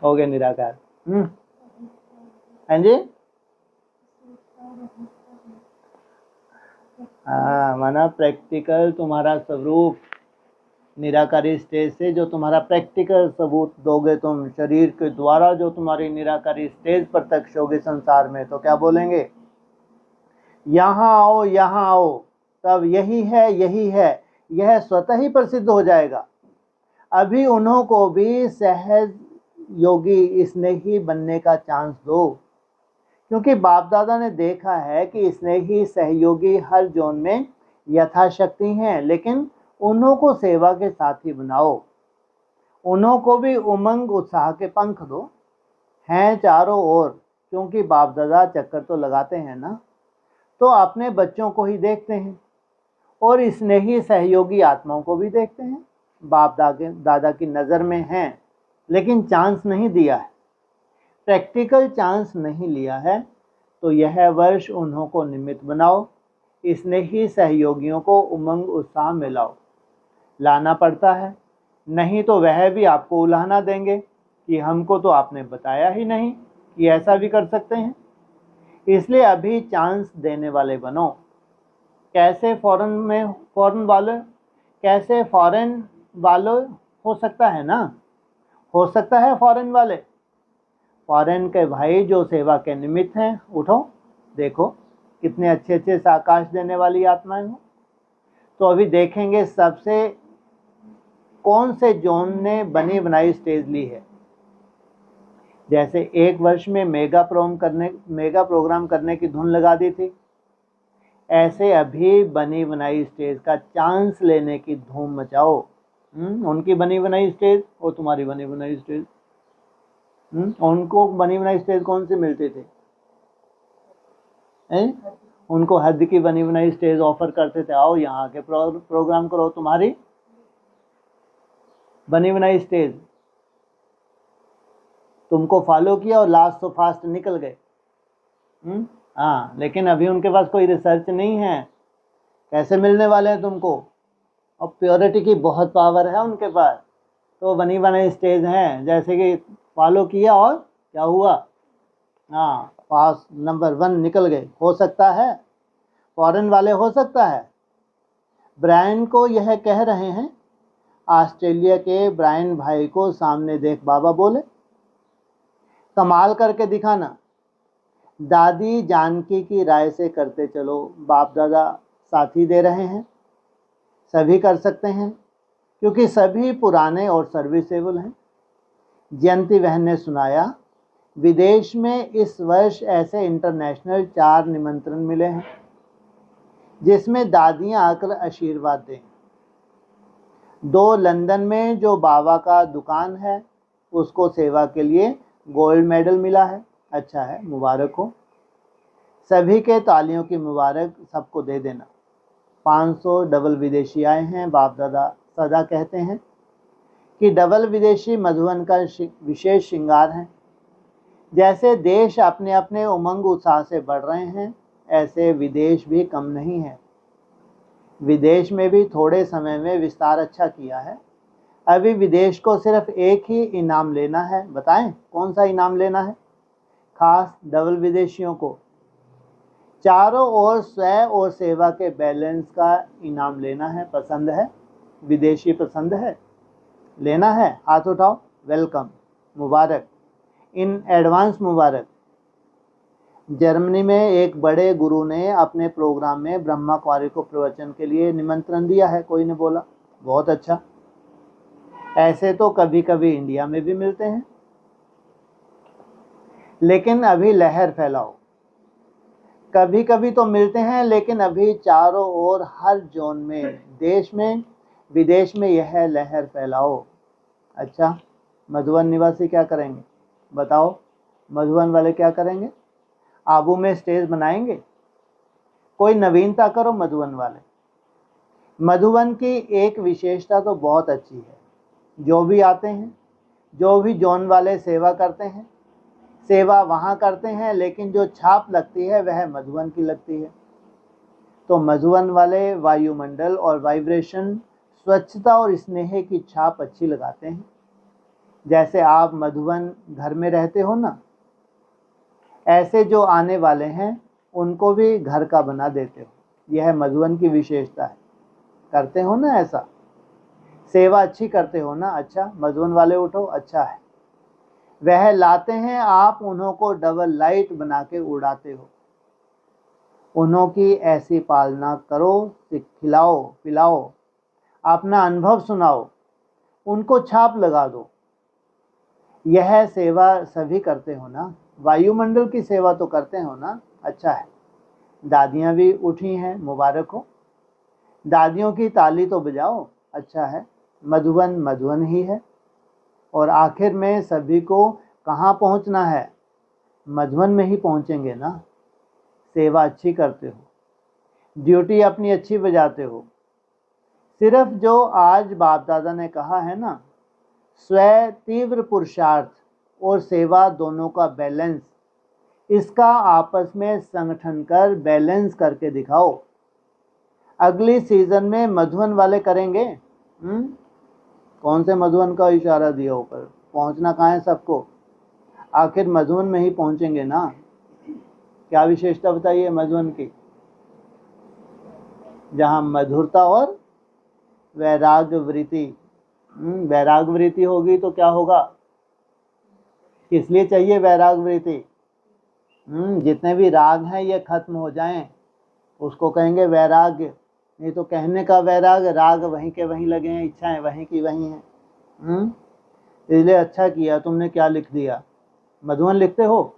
हो गए निराकार। जी, हाँ, माना प्रैक्टिकल तुम्हारा स्वरूप। निराकारी स्टेज से जो तुम्हारा प्रैक्टिकल सबूत दोगे तुम, शरीर के द्वारा जो तुम्हारी निराकारी स्टेज प्रत्यक्ष होगी संसार में, तो क्या बोलेंगे? यहाँ आओ। तब यही है, यह स्वतः ही प्रसिद्ध हो जाएगा। अभी उन्हों को भी सहज योगी स्नेही बनने का चांस दो, क्योंकि बाप दादा ने देखा है कि स्नेही सहयोगी हर जोन में यथाशक्ति हैं, लेकिन उन्हों को सेवा के साथी बनाओ। उन्हों को भी उमंग उत्साह के पंख दो। हैं चारों ओर, क्योंकि बाप दादा चक्कर तो लगाते हैं ना, तो अपने बच्चों को ही देखते हैं। और स्नेही सहयोगी आत्माओं को भी देखते हैं। बाप दादा की नज़र में हैं, लेकिन चांस नहीं दिया है, प्रैक्टिकल चांस नहीं लिया है, तो यह वर्ष उन्हों को निमित्त बनाओ, स्नेही सहयोगियों को उमंग उत्साह में लाना पड़ता है, नहीं तो वह भी आपको उलाहना देंगे कि हमको तो आपने बताया ही नहीं कि ऐसा भी कर सकते हैं। इसलिए अभी चांस देने वाले बनो। कैसे फॉरेन वाले हो सकता है ना, हो सकता है फॉरेन वाले, फॉरेन के भाई जो सेवा के निमित्त हैं, उठो देखो कितने अच्छे अच्छे साकाश देने वाली आत्माएं हो। तो अभी देखेंगे सबसे कौन से जोन ने बनी बनाई स्टेज ली है। जैसे एक वर्ष में मेगा प्रोग्राम करने की धुन लगा दी थी, ऐसे अभी बनी बनाई स्टेज का चांस लेने की धूम मचाओ। उनकी बनी बनाई स्टेज और तुम्हारी बनी बनाई स्टेज, उनको बनी बनाई स्टेज कौन सी मिलती थी? उनको हद की बनी बनाई स्टेज ऑफर करते थे, आओ यहाँ आके प्रोग्राम करो, तुम्हारी बनी बनाई स्टेज। तुमको फॉलो किया और लास्ट तो फास्ट निकल गए। हाँ, लेकिन अभी उनके पास कोई रिसर्च नहीं है, कैसे मिलने वाले हैं तुमको? और प्योरिटी की बहुत पावर है उनके पास, तो बनी बनाई स्टेज हैं। जैसे कि फॉलो किया और क्या हुआ? हाँ, पास नंबर 1 निकल गए। हो सकता है फॉरेन वाले, हो सकता है। ब्रायन को यह कह रहे हैं, ऑस्ट्रेलिया के ब्रायन भाई को सामने देख बाबा बोले, कमाल करके दिखाना। दादी जानकी की राय से करते चलो, बाप दादा साथी दे रहे हैं, सभी कर सकते हैं क्योंकि सभी पुराने और सर्विसेबल हैं। जयंती बहन ने सुनाया, विदेश में इस वर्ष ऐसे इंटरनेशनल 4 निमंत्रण मिले हैं जिसमें दादियां आकर आशीर्वाद दें। 2 लंदन में जो बाबा का दुकान है उसको सेवा के लिए गोल्ड मेडल मिला है। अच्छा है, मुबारक हो। सभी के तालियों की मुबारक सबको दे देना। 500 डबल विदेशी आए हैं। बाप दादा सदा कहते हैं कि डबल विदेशी मधुबन का विशेष श्रृंगार है। जैसे देश अपने अपने उमंग उत्साह से बढ़ रहे हैं, ऐसे विदेश भी कम नहीं है। विदेश में भी थोड़े समय में विस्तार अच्छा किया है। अभी विदेश को सिर्फ एक ही इनाम लेना है। बताएं कौन सा इनाम लेना है? खास डबल विदेशियों को चारों ओर स्व और सेवा के बैलेंस का इनाम लेना है। पसंद है? विदेशी पसंद है? लेना है? हाथ उठाओ। Welcome, Mubarak, in advance Mubarak. Germany में एक बड़े गुरु ने अपने प्रोग्राम में ब्रह्मा कुमारी को प्रवचन के लिए निमंत्रण दिया है। कोई ने बोला बहुत अच्छा। ऐसे तो कभी कभी इंडिया में भी मिलते हैं, लेकिन अभी लहर फैलाओ। कभी कभी तो मिलते हैं, लेकिन अभी चारों ओर हर जोन में, देश में विदेश में यह लहर फैलाओ। अच्छा, मधुबन निवासी क्या करेंगे बताओ? मधुबन वाले क्या करेंगे? आबू में स्टेज बनाएंगे? कोई नवीनता करो मधुबन वाले। मधुबन की एक विशेषता तो बहुत अच्छी है, जो भी आते हैं, जो भी जोन वाले सेवा करते हैं, सेवा वहाँ करते हैं, लेकिन जो छाप लगती है वह मधुबन की लगती है। तो मधुबन वाले वायुमंडल और वाइब्रेशन, स्वच्छता और स्नेह की छाप अच्छी लगाते हैं। जैसे आप मधुबन घर में रहते हो ना, ऐसे जो आने वाले हैं उनको भी घर का बना देते हो। यह मधुबन की विशेषता है। करते हो ना ऐसा? सेवा अच्छी करते हो ना? अच्छा, मधुबन वाले उठो। अच्छा है, वह लाते हैं, आप उन्हों को डबल लाइट बना के उड़ाते हो। उन्हों की ऐसी पालना करो, खिलाओ पिलाओ, अपना अनुभव सुनाओ, उनको छाप लगा दो। यह सेवा सभी करते हो ना? वायुमंडल की सेवा तो करते हो ना? अच्छा है। दादियां भी उठी हैं, मुबारक हो। दादियों की ताली तो बजाओ। अच्छा है, मधुबन मधुबन ही है। और आखिर में सभी को कहाँ पहुँचना है? मधुबन में ही पहुँचेंगे ना। सेवा अच्छी करते हो, ड्यूटी अपनी अच्छी बजाते हो। सिर्फ जो आज बाप दादा ने कहा है ना, स्व तीव्र पुरुषार्थ और सेवा दोनों का बैलेंस, इसका आपस में संगठन कर बैलेंस करके दिखाओ। अगली सीजन में मधुबन वाले करेंगे। कौन से मधुबन का इशारा दिया ऊपर? पहुंचना कहाँ है सबको? आखिर मधुबन में ही पहुंचेंगे ना। क्या विशेषता बताइए मधुबन की? जहाँ मधुरता और वैराग्य वृत्ति। वैराग्य वृत्ति होगी तो क्या होगा? किस लिए चाहिए वैराग्य वृत्ति? जितने भी राग हैं ये खत्म हो जाएं, उसको कहेंगे वैराग्य। नहीं तो कहने का वैराग्य, राग वहीं के वहीं लगे हैं, इच्छाएं वहीं की वहीं हैं। इसलिए अच्छा किया तुमने क्या लिख दिया। मधुबन लिखते हो?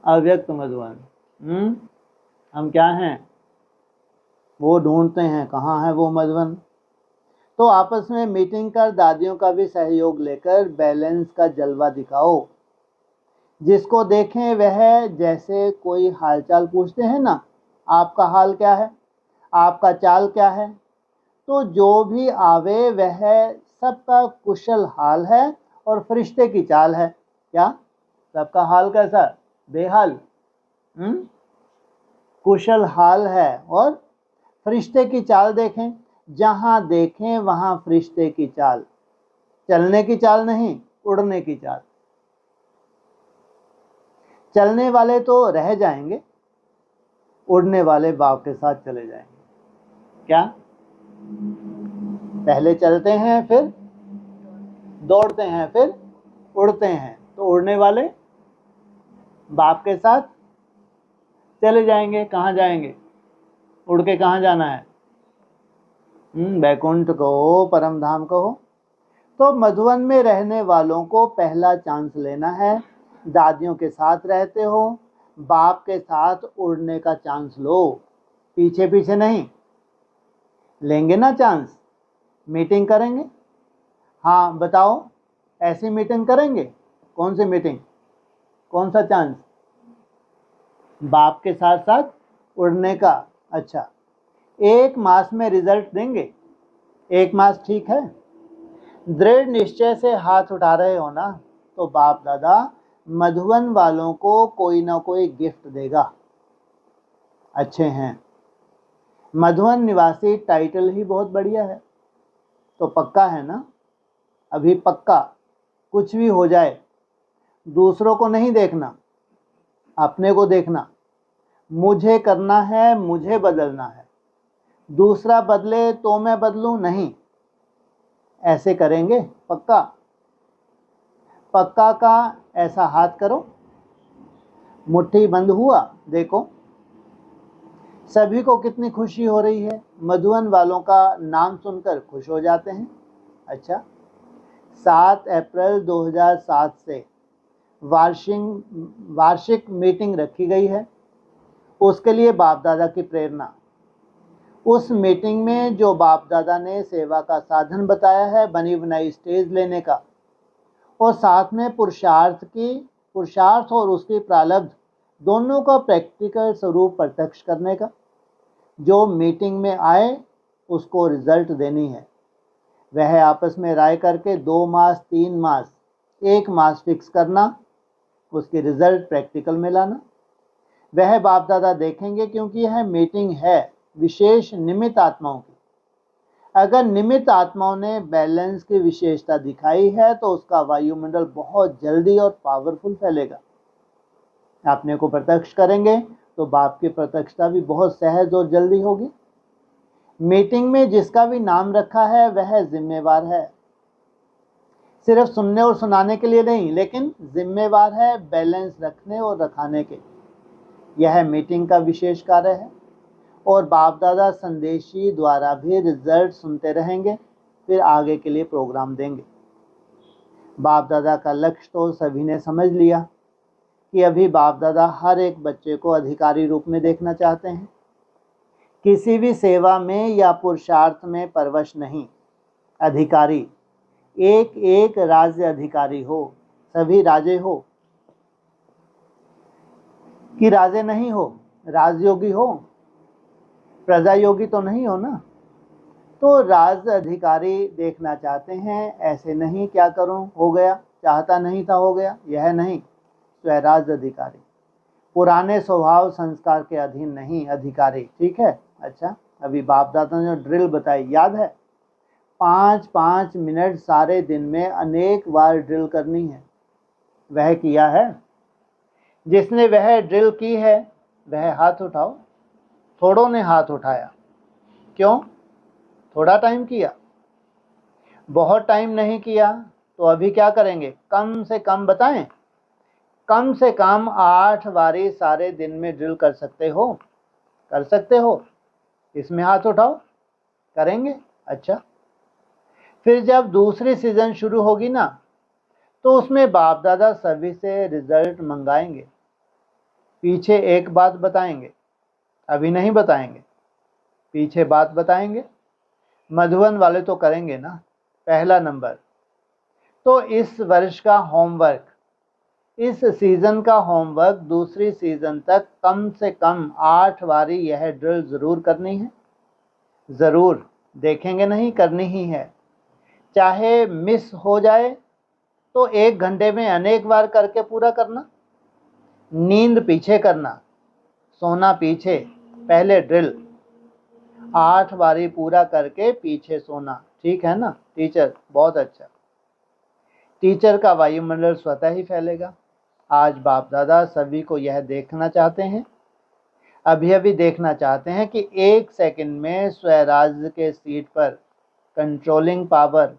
अव्यक्त मधुबन। हम क्या हैं? वो ढूंढते हैं कहाँ है वो मधुबन। तो आपस में मीटिंग कर दादियों का भी सहयोग लेकर बैलेंस का जलवा दिखाओ। जिसको देखें वह जैसे कोई हालचाल पूछते हैं ना, आपका हाल क्या है, आपका चाल क्या है, तो जो भी आवे वह सबका कुशल हाल है और फरिश्ते की चाल है। क्या सबका हाल कैसा? बेहाल। कुशल हाल है और फरिश्ते की चाल देखें। जहाँ देखें वहाँ फरिश्ते की चाल, चलने की चाल नहीं, उड़ने की चाल। चलने वाले तो रह जाएंगे, उड़ने वाले बाप के साथ चले जाएंगे। क्या? पहले चलते हैं, फिर दौड़ते हैं, फिर उड़ते हैं, तो उड़ने वाले बाप के साथ चले जाएंगे। कहाँ जाएंगे? उड़ के कहाँ जाना है? बैकुंठ को, परम धाम को। तो मधुबन में रहने वालों को पहला चांस लेना है। दादियों के साथ रहते हो, बाप के साथ उड़ने का चांस लो, पीछे पीछे नहीं। लेंगे ना चांस? मीटिंग करेंगे? हाँ बताओ, ऐसी मीटिंग करेंगे? कौन सी मीटिंग? कौन सा चांस? बाप के साथ साथ उड़ने का। अच्छा, 1 मास में रिजल्ट देंगे? 1 मास ठीक है। दृढ़ निश्चय से हाथ उठा रहे हो ना, तो बाप दादा मधुबन वालों को कोई ना कोई गिफ्ट देगा। अच्छे हैं। मधुबन निवासी टाइटल ही बहुत बढ़िया है, तो पक्का है ना? अभी पक्का। कुछ भी हो जाए दूसरों को नहीं देखना, अपने को देखना। मुझे करना है, मुझे बदलना है। दूसरा बदले तो मैं बदलूं नहीं। ऐसे करेंगे पक्का? पक्का का ऐसा हाथ करो, मुट्ठी बंद हुआ, देखो सभी को कितनी खुशी हो रही है। मधुबन वालों का नाम सुनकर खुश हो जाते हैं। अच्छा, 7 अप्रैल 2007 से वार्षिक मीटिंग रखी गई है। उसके लिए बाप दादा की प्रेरणा। उस मीटिंग में जो बाप दादा ने सेवा का साधन बताया है, बनी बनाई स्टेज लेने का, और साथ में पुरुषार्थ और उसकी प्रारब्ध दोनों का प्रैक्टिकल स्वरूप प्रत्यक्ष करने का। जो मीटिंग में आए उसको रिजल्ट देनी है। वह आपस में राय करके 2 मास, 3 मास, 1 मास फिक्स करना, उसकी रिजल्ट प्रैक्टिकल में लाना। वह बाप दादा देखेंगे, क्योंकि यह मीटिंग है विशेष निमित्त आत्माओं की। अगर निमित्त आत्माओं ने बैलेंस की विशेषता दिखाई है तो उसका वायुमंडल बहुत जल्दी और पावरफुल फैलेगा। अपने को प्रत्यक्ष करेंगे तो बाप की प्रत्यक्षता भी बहुत सहज और जल्दी होगी। मीटिंग में जिसका भी नाम रखा है वह जिम्मेवार है, सिर्फ सुनने और सुनाने के लिए नहीं, लेकिन जिम्मेवार है बैलेंस रखने और रखाने के। यह मीटिंग का विशेष कार्य है और बाप दादा संदेशी द्वारा भी रिजल्ट सुनते रहेंगे, फिर आगे के लिए प्रोग्राम देंगे। बाप दादा का लक्ष्य तो सभी ने समझ लिया कि अभी बाप दादा हर एक बच्चे को अधिकारी रूप में देखना चाहते हैं। किसी भी सेवा में या पुरुषार्थ में परवश नहीं। अधिकारी एक एक राज्य अधिकारी हो, सभी राजे हो कि राजे नहीं हो, राजयोगी हो। प्रजा योगी तो नहीं हो ना। तो राज अधिकारी देखना चाहते हैं, ऐसे नहीं क्या करूं हो गया, चाहता नहीं था हो गया, यह नहीं। स्वराज अधिकारी, पुराने स्वभाव संस्कार के अधीन नहीं अधिकारी, ठीक है। अच्छा, अभी बाप दादा ने जो ड्रिल बताई याद है, 5-5 मिनट सारे दिन में अनेक बार ड्रिल करनी है, वह किया है? जिसने वह ड्रिल की है वह हाथ उठाओ। थोड़ों ने हाथ उठाया, क्यों? थोड़ा टाइम किया, बहुत टाइम नहीं किया। तो अभी क्या करेंगे? कम से कम बताएं, कम से कम 8 बारी सारे दिन में ड्रिल कर सकते हो? कर सकते हो? इसमें हाथ उठाओ, करेंगे? अच्छा, फिर जब दूसरी सीजन शुरू होगी ना, तो उसमें बाप दादा सभी से रिजल्ट मंगाएंगे। पीछे एक बात बताएंगे, अभी नहीं बताएंगे, पीछे बात बताएंगे। मधुबन वाले तो करेंगे ना, पहला नंबर। तो इस वर्ष का होमवर्क, इस सीजन का होमवर्क दूसरी सीजन तक कम से कम 8 बारी यह ड्रिल ज़रूर करनी है। ज़रूर, देखेंगे नहीं, करनी ही है। चाहे मिस हो जाए तो 1 घंटे में अनेक बार करके पूरा करना। नींद पीछे करना, सोना पीछे, पहले ड्रिल 8 बारी पूरा करके पीछे सोना, ठीक है ना टीचर? बहुत अच्छा। टीचर का वायुमंडल स्वतः ही फैलेगा। आज बाप दादा सभी को यह देखना चाहते हैं, अभी अभी देखना चाहते हैं कि 1 सेकंड में स्वराज्य के सीट पर कंट्रोलिंग पावर,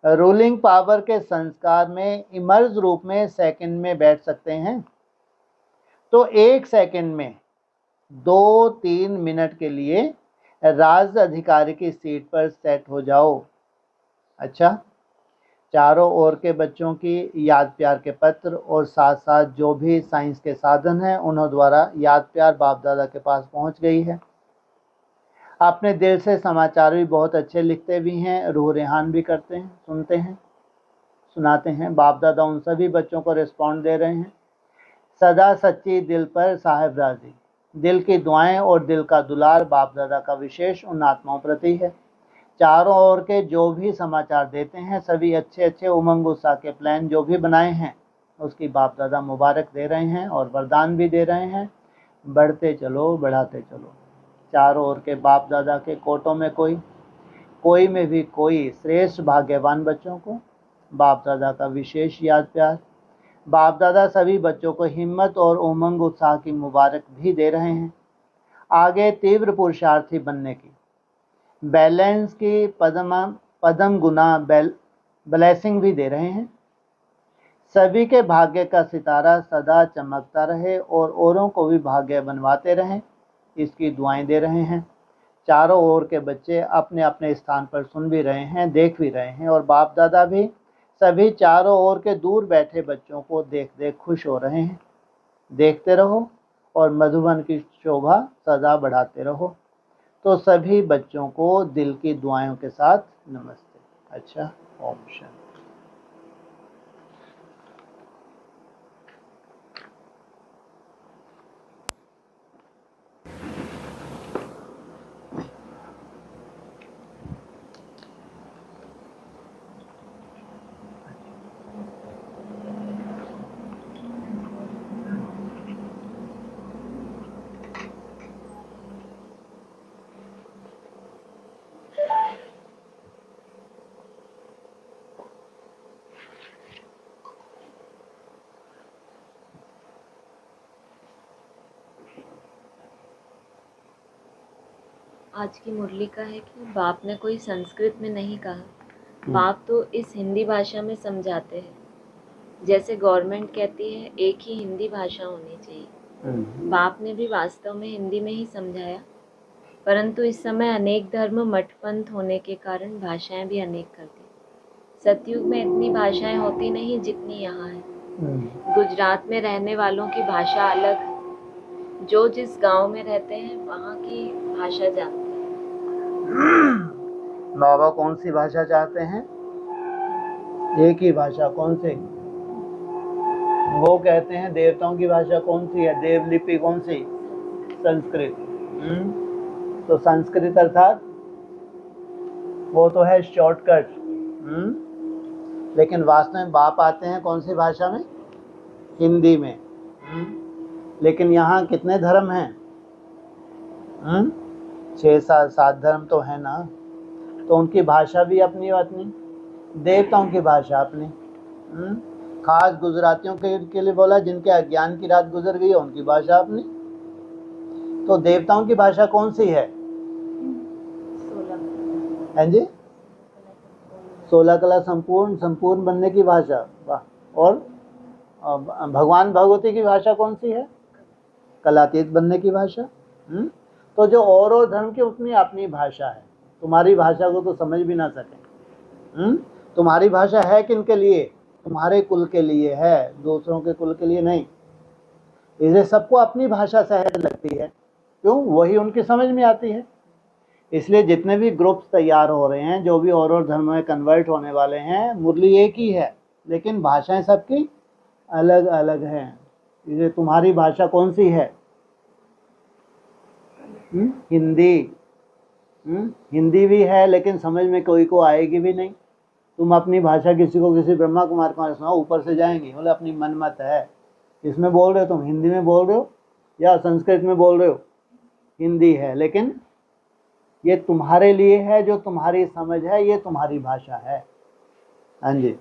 रूलिंग पावर के संस्कार में इमर्ज रूप में सेकंड में बैठ सकते हैं। तो 1 सेकंड में 2-3 मिनट के लिए राज अधिकारी की सीट पर सेट हो जाओ। अच्छा, चारों ओर के बच्चों की याद प्यार के पत्र और साथ साथ जो भी साइंस के साधन हैं उन्हों द्वारा याद प्यार बाप दादा के पास पहुंच गई है। अपने दिल से समाचार भी बहुत अच्छे लिखते भी हैं, रूह रेहान भी करते हैं, सुनते हैं, सुनाते हैं। बाप दादा उन सभी बच्चों को रिस्पॉन्ड दे रहे हैं। सदा सच्ची दिल पर साहिब राजी, दिल की दुआएं और दिल का दुलार बाप दादा का विशेष उन आत्माओं प्रति है। चारों ओर के जो भी समाचार देते हैं, सभी अच्छे अच्छे उमंग उत्साह के प्लान जो भी बनाए हैं उसकी बाप दादा मुबारक दे रहे हैं और वरदान भी दे रहे हैं। बढ़ते चलो, बढ़ाते चलो। चारों ओर के बाप दादा के कोटों में कोई में भी कोई श्रेष्ठ भाग्यवान बच्चों को बाप दादा का विशेष याद प्यार। बाप दादा सभी बच्चों को हिम्मत और उमंग उत्साह की मुबारक भी दे रहे हैं, आगे तीव्र पुरुषार्थी बनने की, बैलेंस की पदम गुना ब्लेसिंग भी दे रहे हैं। सभी के भाग्य का सितारा सदा चमकता रहे और औरों को भी भाग्य बनवाते रहें, इसकी दुआएं दे रहे हैं। चारों ओर के बच्चे अपने अपने स्थान पर सुन भी रहे हैं, देख भी रहे हैं, और बाप दादा भी सभी चारों ओर के दूर बैठे बच्चों को देख देख खुश हो रहे हैं। देखते रहो और मधुबन की शोभा सदा बढ़ाते रहो। तो सभी बच्चों को दिल की दुआओं के साथ नमस्ते। अच्छा, ओम शांति। आज की मुरली का है कि बाप ने कोई संस्कृत में नहीं कहा, बाप तो इस हिंदी भाषा में समझाते हैं। जैसे गवर्नमेंट कहती है एक ही हिंदी भाषा होनी चाहिए, बाप ने भी वास्तव में हिंदी में ही समझाया। परंतु इस समय अनेक धर्म मठपंथ होने के कारण भाषाएं भी अनेक कर दी। सतयुग में इतनी भाषाएं होती नहीं जितनी यहाँ है। गुजरात में रहने वालों की भाषा अलग, जो जिस गांव में रहते हैं वहाँ की भाषा जानते हैं। बाबा कौन सी भाषा चाहते हैं? एक ही भाषा, कौन सी? वो कहते हैं देवताओं की भाषा कौन सी है? देवलिपि कौन सी? संस्कृत। तो संस्कृत अर्थात वो तो है शॉर्टकट, लेकिन वास्तव में बाप आते हैं कौन सी भाषा में? हिंदी में। लेकिन यहाँ कितने धर्म हैं? 6-7 धर्म तो है ना, तो उनकी भाषा भी अपनी अपनी, देवताओं की भाषा अपनी। खास गुजरातियों के लिए बोला, जिनके अज्ञान की रात गुजर गई है, उनकी भाषा अपनी। तो देवताओं की भाषा कौन सी है? जी, 16 कला संपूर्ण बनने की भाषा। वाह। और भगवान भगवती की भाषा कौन सी है? कलातीत बनने की भाषा। तो जो और धर्म की उतनी अपनी भाषा है, तुम्हारी भाषा को तो समझ भी ना सके। तुम्हारी भाषा है किनके लिए? तुम्हारे कुल के लिए है, दूसरों के कुल के लिए नहीं। इसलिए सबको अपनी भाषा सहज लगती है। क्यों? वही उनकी समझ में आती है। इसलिए जितने भी ग्रुप्स तैयार हो रहे हैं, जो भी और धर्म में कन्वर्ट होने वाले हैं, मुरली एक ही है, लेकिन भाषाएं सबकी अलग अलग हैं। इसलिए तुम्हारी भाषा कौन सी है? हिंदी। हिंदी भी है, लेकिन समझ में कोई को आएगी भी नहीं। तुम अपनी भाषा किसी को, किसी ब्रह्मा कुमार को सुनाओ, ऊपर से जाएंगी, बोले अपनी मनमत है। इसमें बोल रहे हो तुम, हिंदी में बोल रहे हो या संस्कृत में बोल रहे हो? हिंदी है, लेकिन ये तुम्हारे लिए है, जो तुम्हारी समझ है, ये तुम्हारी भाषा है। हाँ जी।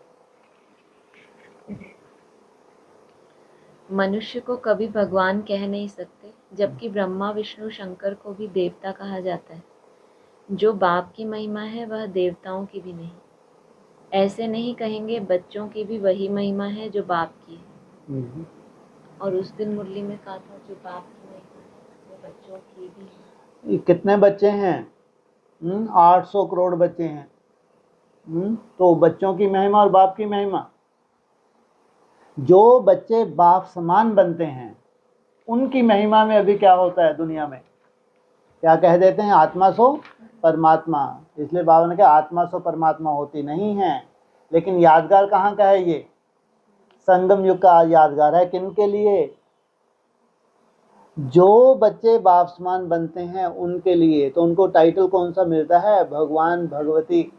मनुष्य को कभी भगवान कह नहीं सकते, जबकि ब्रह्मा विष्णु शंकर को भी देवता कहा जाता है। जो बाप की महिमा है वह देवताओं की भी नहीं। ऐसे नहीं कहेंगे, बच्चों की भी वही महिमा है जो बाप की है। और उस दिन मुरली में कहा था, जो बाप की महिमा है वो बच्चों की भी है। कितने बच्चे हैं? 800 करोड़ बच्चे हैं। तो बच्चों की महिमा और बाप की महिमा, जो बच्चे बाप समान बनते हैं उनकी महिमा में अभी क्या होता है दुनिया में? क्या कह देते हैं? आत्मा सो परमात्मा। इसलिए बाबा ने कहा आत्मा सो परमात्मा होती नहीं है। लेकिन यादगार कहाँ का है? ये संगम युग का यादगार है। किन के लिए? जो बच्चे बाप समान बनते हैं उनके लिए। तो उनको टाइटल कौन सा मिलता है? भगवान भगवती।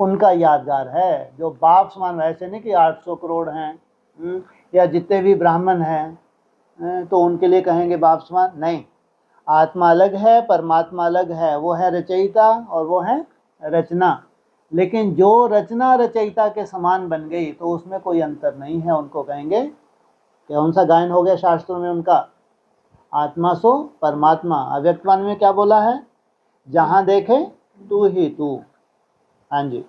उनका यादगार है। जो बाप समान, वैसे नहीं कि 800 करोड़ हैं या जितने भी ब्राह्मण हैं तो उनके लिए कहेंगे बाप समान, नहीं। आत्मा अलग है, परमात्मा अलग है। वो है रचयिता और वो है रचना। लेकिन जो रचना रचयिता के समान बन गई तो उसमें कोई अंतर नहीं है। उनको कहेंगे, कौन सा गायन हो गया शास्त्रों में उनका? आत्मा सो परमात्मा। अव्यक्तवाणी में क्या बोला है? जहां देखे तू ही तू। हाँ जी।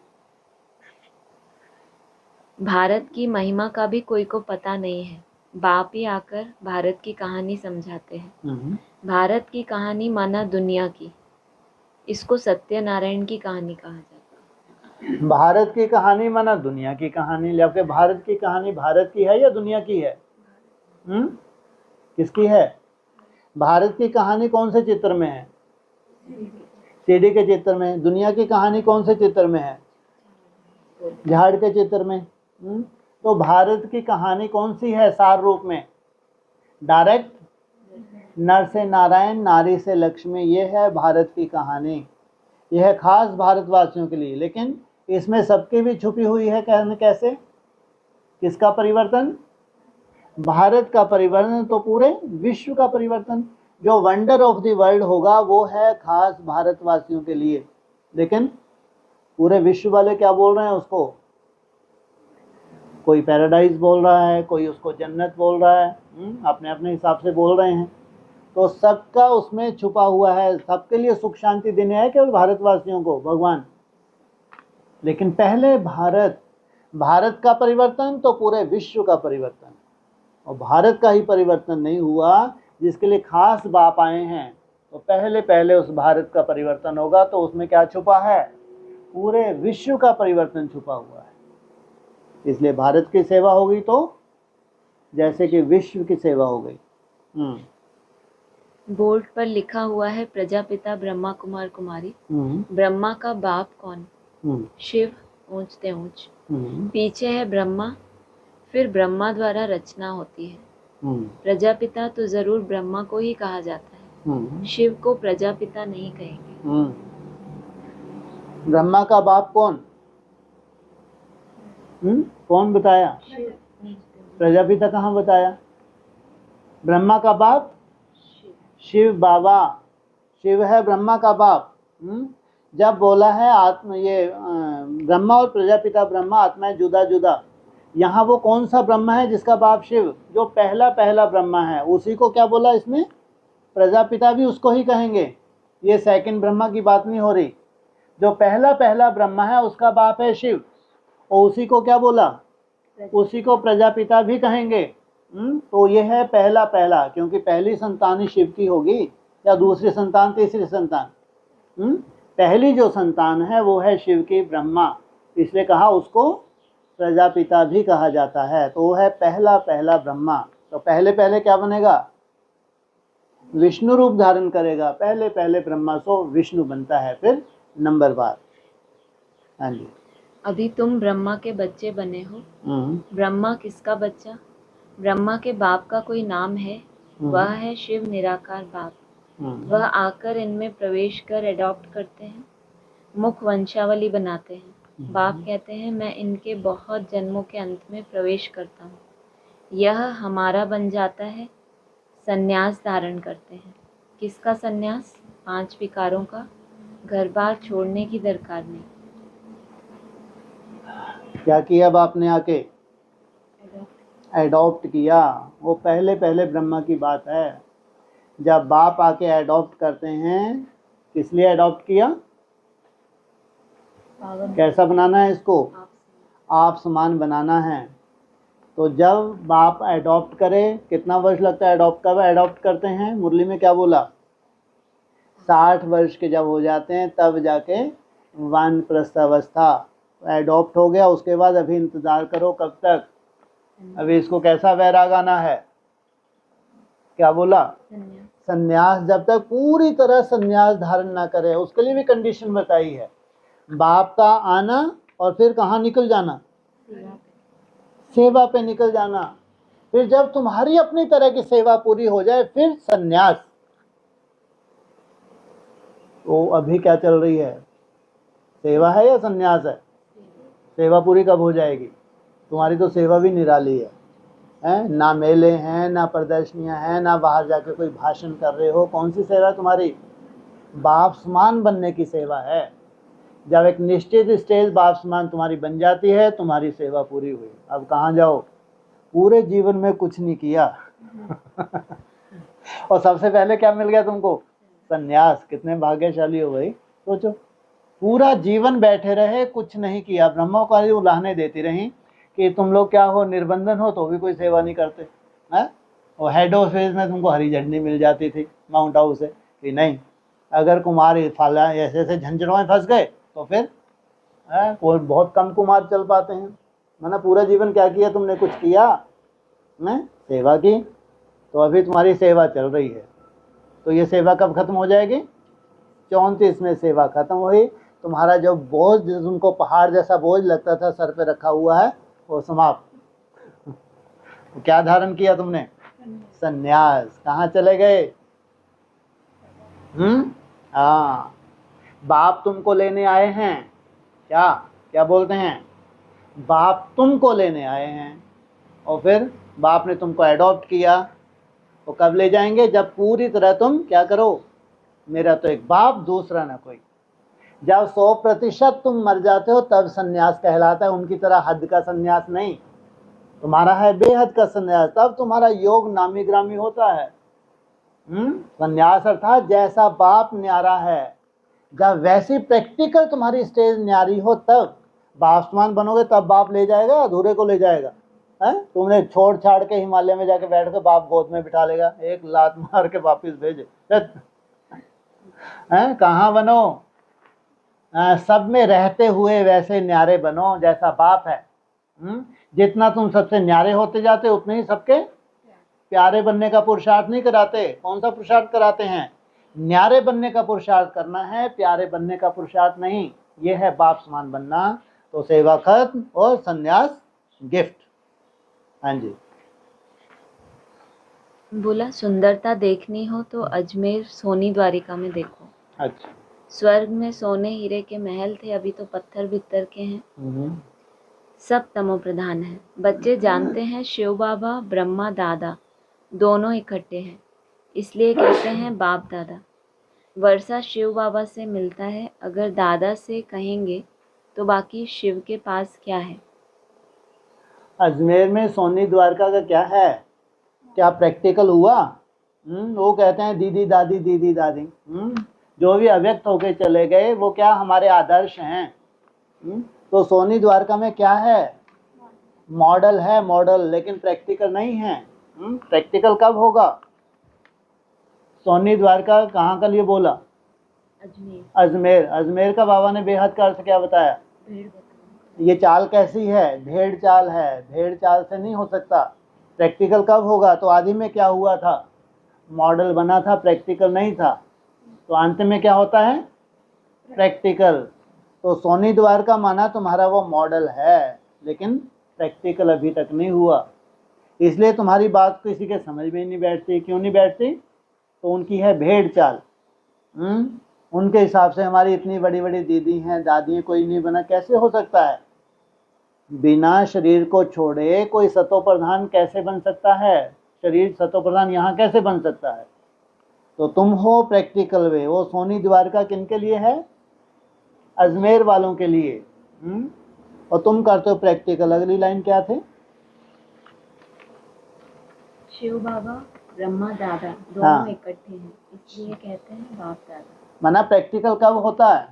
भारत की महिमा का भी कोई को पता नहीं है। बाप ही आकर भारत की कहानी समझाते हैं। भारत की कहानी माना दुनिया की। इसको सत्यनारायण की कहानी कहा जाता है। भारत की कहानी माना दुनिया की कहानी। जबकि भारत की कहानी भारत की है या दुनिया की है? किसकी है? भारत की कहानी कौन से चित्र में है? सीढ़ी के चित्र में। दुनिया की कहानी कौन से चित्र में है? झाड़ के चित्र में। तो भारत की कहानी कौन सी है सार रूप में? डायरेक्ट नर से नारायण, नारी से लक्ष्मी। ये है भारत की कहानी। यह है खास भारतवासियों के लिए। लेकिन इसमें सबकी भी छुपी हुई है। कैसे? किसका परिवर्तन? भारत का परिवर्तन। तो पूरे विश्व का परिवर्तन। जो वंडर ऑफ द वर्ल्ड होगा वो है खास भारतवासियों के लिए। लेकिन पूरे विश्व वाले क्या बोल रहे हैं उसको? कोई पैराडाइज बोल रहा है, कोई उसको जन्नत बोल रहा है। अपने अपने हिसाब से बोल रहे हैं। तो सबका उसमें छुपा हुआ है। सबके लिए सुख शांति देने है केवल भारतवासियों को भगवान। लेकिन पहले भारत का परिवर्तन तो पूरे विश्व का परिवर्तन। और भारत का ही परिवर्तन नहीं हुआ, जिसके लिए खास बाप आए हैं, तो पहले उस भारत का परिवर्तन होगा। तो उसमें क्या छुपा है? पूरे विश्व का परिवर्तन छुपा हुआ है। इसलिए भारत की सेवा होगी तो जैसे कि विश्व की सेवा हो गई। बोर्ड पर लिखा हुआ है प्रजापिता ब्रह्मा कुमार कुमारी। ब्रह्मा का बाप कौन? शिव, ऊंचते ऊंच। पीछे है ब्रह्मा, फिर ब्रह्मा द्वारा रचना होती है। प्रजापिता तो जरूर ब्रह्मा को ही कहा जाता है। शिव को प्रजापिता नहीं कहेंगे। ब्रह्मा का बाप कौन? कौन बताया? प्रजापिता कहाँ बताया? ब्रह्मा का बाप शिव बाबा, शिव है ब्रह्मा का बाप। जब बोला है आत्मा, ये ब्रह्मा और प्रजापिता ब्रह्मा आत्मा है जुदा जुदा, यहाँ वो कौन सा ब्रह्मा है जिसका बाप शिव? जो पहला पहला ब्रह्मा है, उसी को क्या बोला इसमें? प्रजापिता भी उसको ही कहेंगे। ये सेकंड ब्रह्मा की बात नहीं हो रही। जो पहला पहला ब्रह्मा है उसका बाप है शिव, और उसी को क्या बोला? उसी को प्रजापिता भी कहेंगे। तो ये है पहला पहला, क्योंकि पहली संतान ही शिव की होगी, या दूसरी संतान, तीसरी संतान? पहली जो संतान है वो है शिव की, ब्रह्मा, इसलिए कहा उसको प्रजापिता भी कहा जाता है। तो वो है पहला पहला ब्रह्मा। तो पहले पहले क्या बनेगा? विष्णु रूप धारण करेगा। पहले पहले ब्रह्मा सो विष्णु बनता है फिर नंबर बार। हाँ जी। अभी तुम ब्रह्मा के बच्चे बने हो। ब्रह्मा किसका बच्चा? ब्रह्मा के बाप का कोई नाम है, वह है शिव निराकार बाप। वह आकर इनमें प्रवेश कर एडॉप्ट करते हैं, मुख वंशावली बनाते हैं। बाप कहते हैं मैं इनके बहुत जन्मों के अंत में प्रवेश करता हूँ, यह हमारा बन जाता है। संन्यास धारण करते हैं। किसका संन्यास? 5 विकारों का। घर बार छोड़ने की दरकार नहीं। क्या किया बाप ने आके? एडॉप्ट किया। वो पहले पहले ब्रह्मा की बात है। जब बाप आके एडॉप्ट करते हैं, किस लिए एडॉप्ट किया? कैसा बनाना है इसको? आप समान बनाना है। तो जब बाप एडॉप्ट करे, कितना वर्ष लगता है एडॉप्ट? कब एडॉप्ट करते हैं? मुरली में क्या बोला? 60 वर्ष के जब हो जाते हैं तब जाके वानप्रस्थावस्था एडॉप्ट हो गया। उसके बाद अभी इंतजार करो कब तक? अभी इसको कैसा वैराग आना है? क्या बोला? संन्यास। जब तक पूरी तरह संन्यास धारण ना करे, उसके लिए भी कंडीशन बताई है। बाप का आना और फिर कहाँ निकल जाना? सेवा पे निकल जाना। फिर जब तुम्हारी अपनी तरह की सेवा पूरी हो जाए फिर संन्यास। तो अभी क्या चल रही है? सेवा है या संन्यास है? सेवा पूरी कब हो जाएगी? तुम्हारी तो सेवा भी निराली है? ना मेले हैं, ना प्रदर्शनियां हैं, ना बाहर जाके कोई भाषण कर रहे हो। कौन सी सेवा है तुम्हारी? बाप समान बनने की सेवा है। जब एक निश्चित स्टेज बाप समान तुम्हारी बन जाती है, तुम्हारी सेवा पूरी हुई। अब कहाँ जाओ? पूरे जीवन में कुछ नहीं किया और सबसे पहले क्या मिल गया तुमको? संन्यास। कितने भाग्यशाली हो भाई। सोचो, पूरा जीवन बैठे रहे, कुछ नहीं किया। ब्रह्मा को उलाहने देती रही कि तुम लोग क्या हो, निर्बंधन हो तो भी कोई सेवा नहीं करते हैं। और हेड ऑफिस में तुमको हरी झंडी मिल जाती थी माउंट आबू से कि नहीं, अगर कुमार फाला ऐसे ऐसे झंझटों में फंस गए तो फिर कोई बहुत कम कुमार चल पाते हैं। मैंने पूरा जीवन क्या किया? तुमने कुछ किया? मैं सेवा की। तो अभी तुम्हारी सेवा चल रही है। तो ये सेवा कब खत्म हो जाएगी? 34 में सेवा खत्म हुई। तुम्हारा जो बोझ, तुमको पहाड़ जैसा बोझ लगता था सर पे रखा हुआ है, वो समाप्त। तो क्या धारण किया तुमने? संन्यास। कहाँ चले गए? हाँ, बाप तुमको लेने आए हैं। क्या क्या बोलते हैं? बाप तुमको लेने आए हैं, और फिर बाप ने तुमको एडॉप्ट किया। तो कब ले जाएंगे? जब पूरी तरह तुम क्या करो? मेरा तो एक बाप, दूसरा ना कोई। जब 100% तुम मर जाते हो तब संन्यास कहलाता है। उनकी तरह हद का संन्यास नहीं, तुम्हारा है बेहद का संन्यास। तब तुम्हारा योग नामी ग्रामी होता है। संन्यास अर्थात जैसा बाप न्यारा है, जब वैसी प्रैक्टिकल तुम्हारी स्टेज न्यारी हो तब बाप समान बनोगे। तब बाप ले जाएगा, अधूरे को ले जाएगा है? तुमने छोड़ छाड़ के हिमालय में जाके बैठ के बाप गोद में बिठा लेगा, एक लात मार के वापिस भेजे हैं? कहाँ बनो? सब में रहते हुए वैसे न्यारे बनो जैसा बाप है। जितना तुम सबसे न्यारे होते जाते उतने ही सबके प्यारे बनने का पुरुषार्थ नहीं कराते। कौन सा पुरुषार्थ कराते हैं? न्यारे बनने का पुरुषार्थ करना है, प्यारे बनने का पुरुषार्थ नहीं। ये है बाप समान बनना। तो सेवा खत्म और संन्यास गिफ्ट। हाँ जी। बोला सुंदरता देखनी हो तो अजमेर सोनी द्वारिका में देखो। अच्छा। स्वर्ग में सोने हीरे के महल थे, अभी तो पत्थर बित्तर के हैं। सब तमो प्रधान है। बच्चे जानते हैं शिव बाबा ब्रह्मा दादा दोनों इकट्ठे हैं, इसलिए कहते हैं बाप दादा। वर्षा शिव बाबा से मिलता है, अगर दादा से कहेंगे तो बाकी शिव के पास क्या है। अजमेर में सोनी द्वारका का क्या है? क्या प्रैक्टिकल हुआ? वो कहते हैं दीदी दादी दीदी दादी। जो भी अव्यक्त होके चले गए वो क्या हमारे आदर्श हैं। तो सोनी द्वारका में क्या है? मॉडल है, मॉडल, लेकिन प्रैक्टिकल नहीं है। प्रैक्टिकल कब होगा? सोनी द्वारका कहाँ का लिए बोला? अजमेर। अजमेर। अजमेर का बाबा ने बेहद का अर्थ क्या बताया? ये चाल कैसी है? भेड़ चाल है। भेड़ चाल से नहीं हो सकता। प्रैक्टिकल कब होगा? तो आदि में क्या हुआ था? मॉडल बना था, प्रैक्टिकल नहीं था। तो अंत में क्या होता है? प्रैक्टिकल। तो सोनी द्वारका माना तुम्हारा वो मॉडल है, लेकिन प्रैक्टिकल अभी तक नहीं हुआ। इसलिए तुम्हारी बात किसी के समझ में नहीं बैठती। क्यों नहीं बैठती? तो उनकी है भेड़ चाल। उनके हिसाब से हमारी इतनी बड़ी बड़ी दीदी हैं, दादी हैं, कोई नहीं बना। कैसे हो सकता है? बिना शरीर को छोड़े कोई सतो प्रधान कैसे बन सकता है? शरीर सतो प्रधान यहाँ कैसे बन सकता है? तो तुम हो प्रैक्टिकल वे। वो सोनी द्वारका किनके लिए है? अजमेर वालों के लिए। और तुम करते हो प्रैक्टिकल। अगली लाइन क्या थे? शिव बाबा ब्रह्मा दादा दोनों इकट्ठे हैं, इसलिए कहते हैं बाप दादा। माना प्रैक्टिकल कब होता है?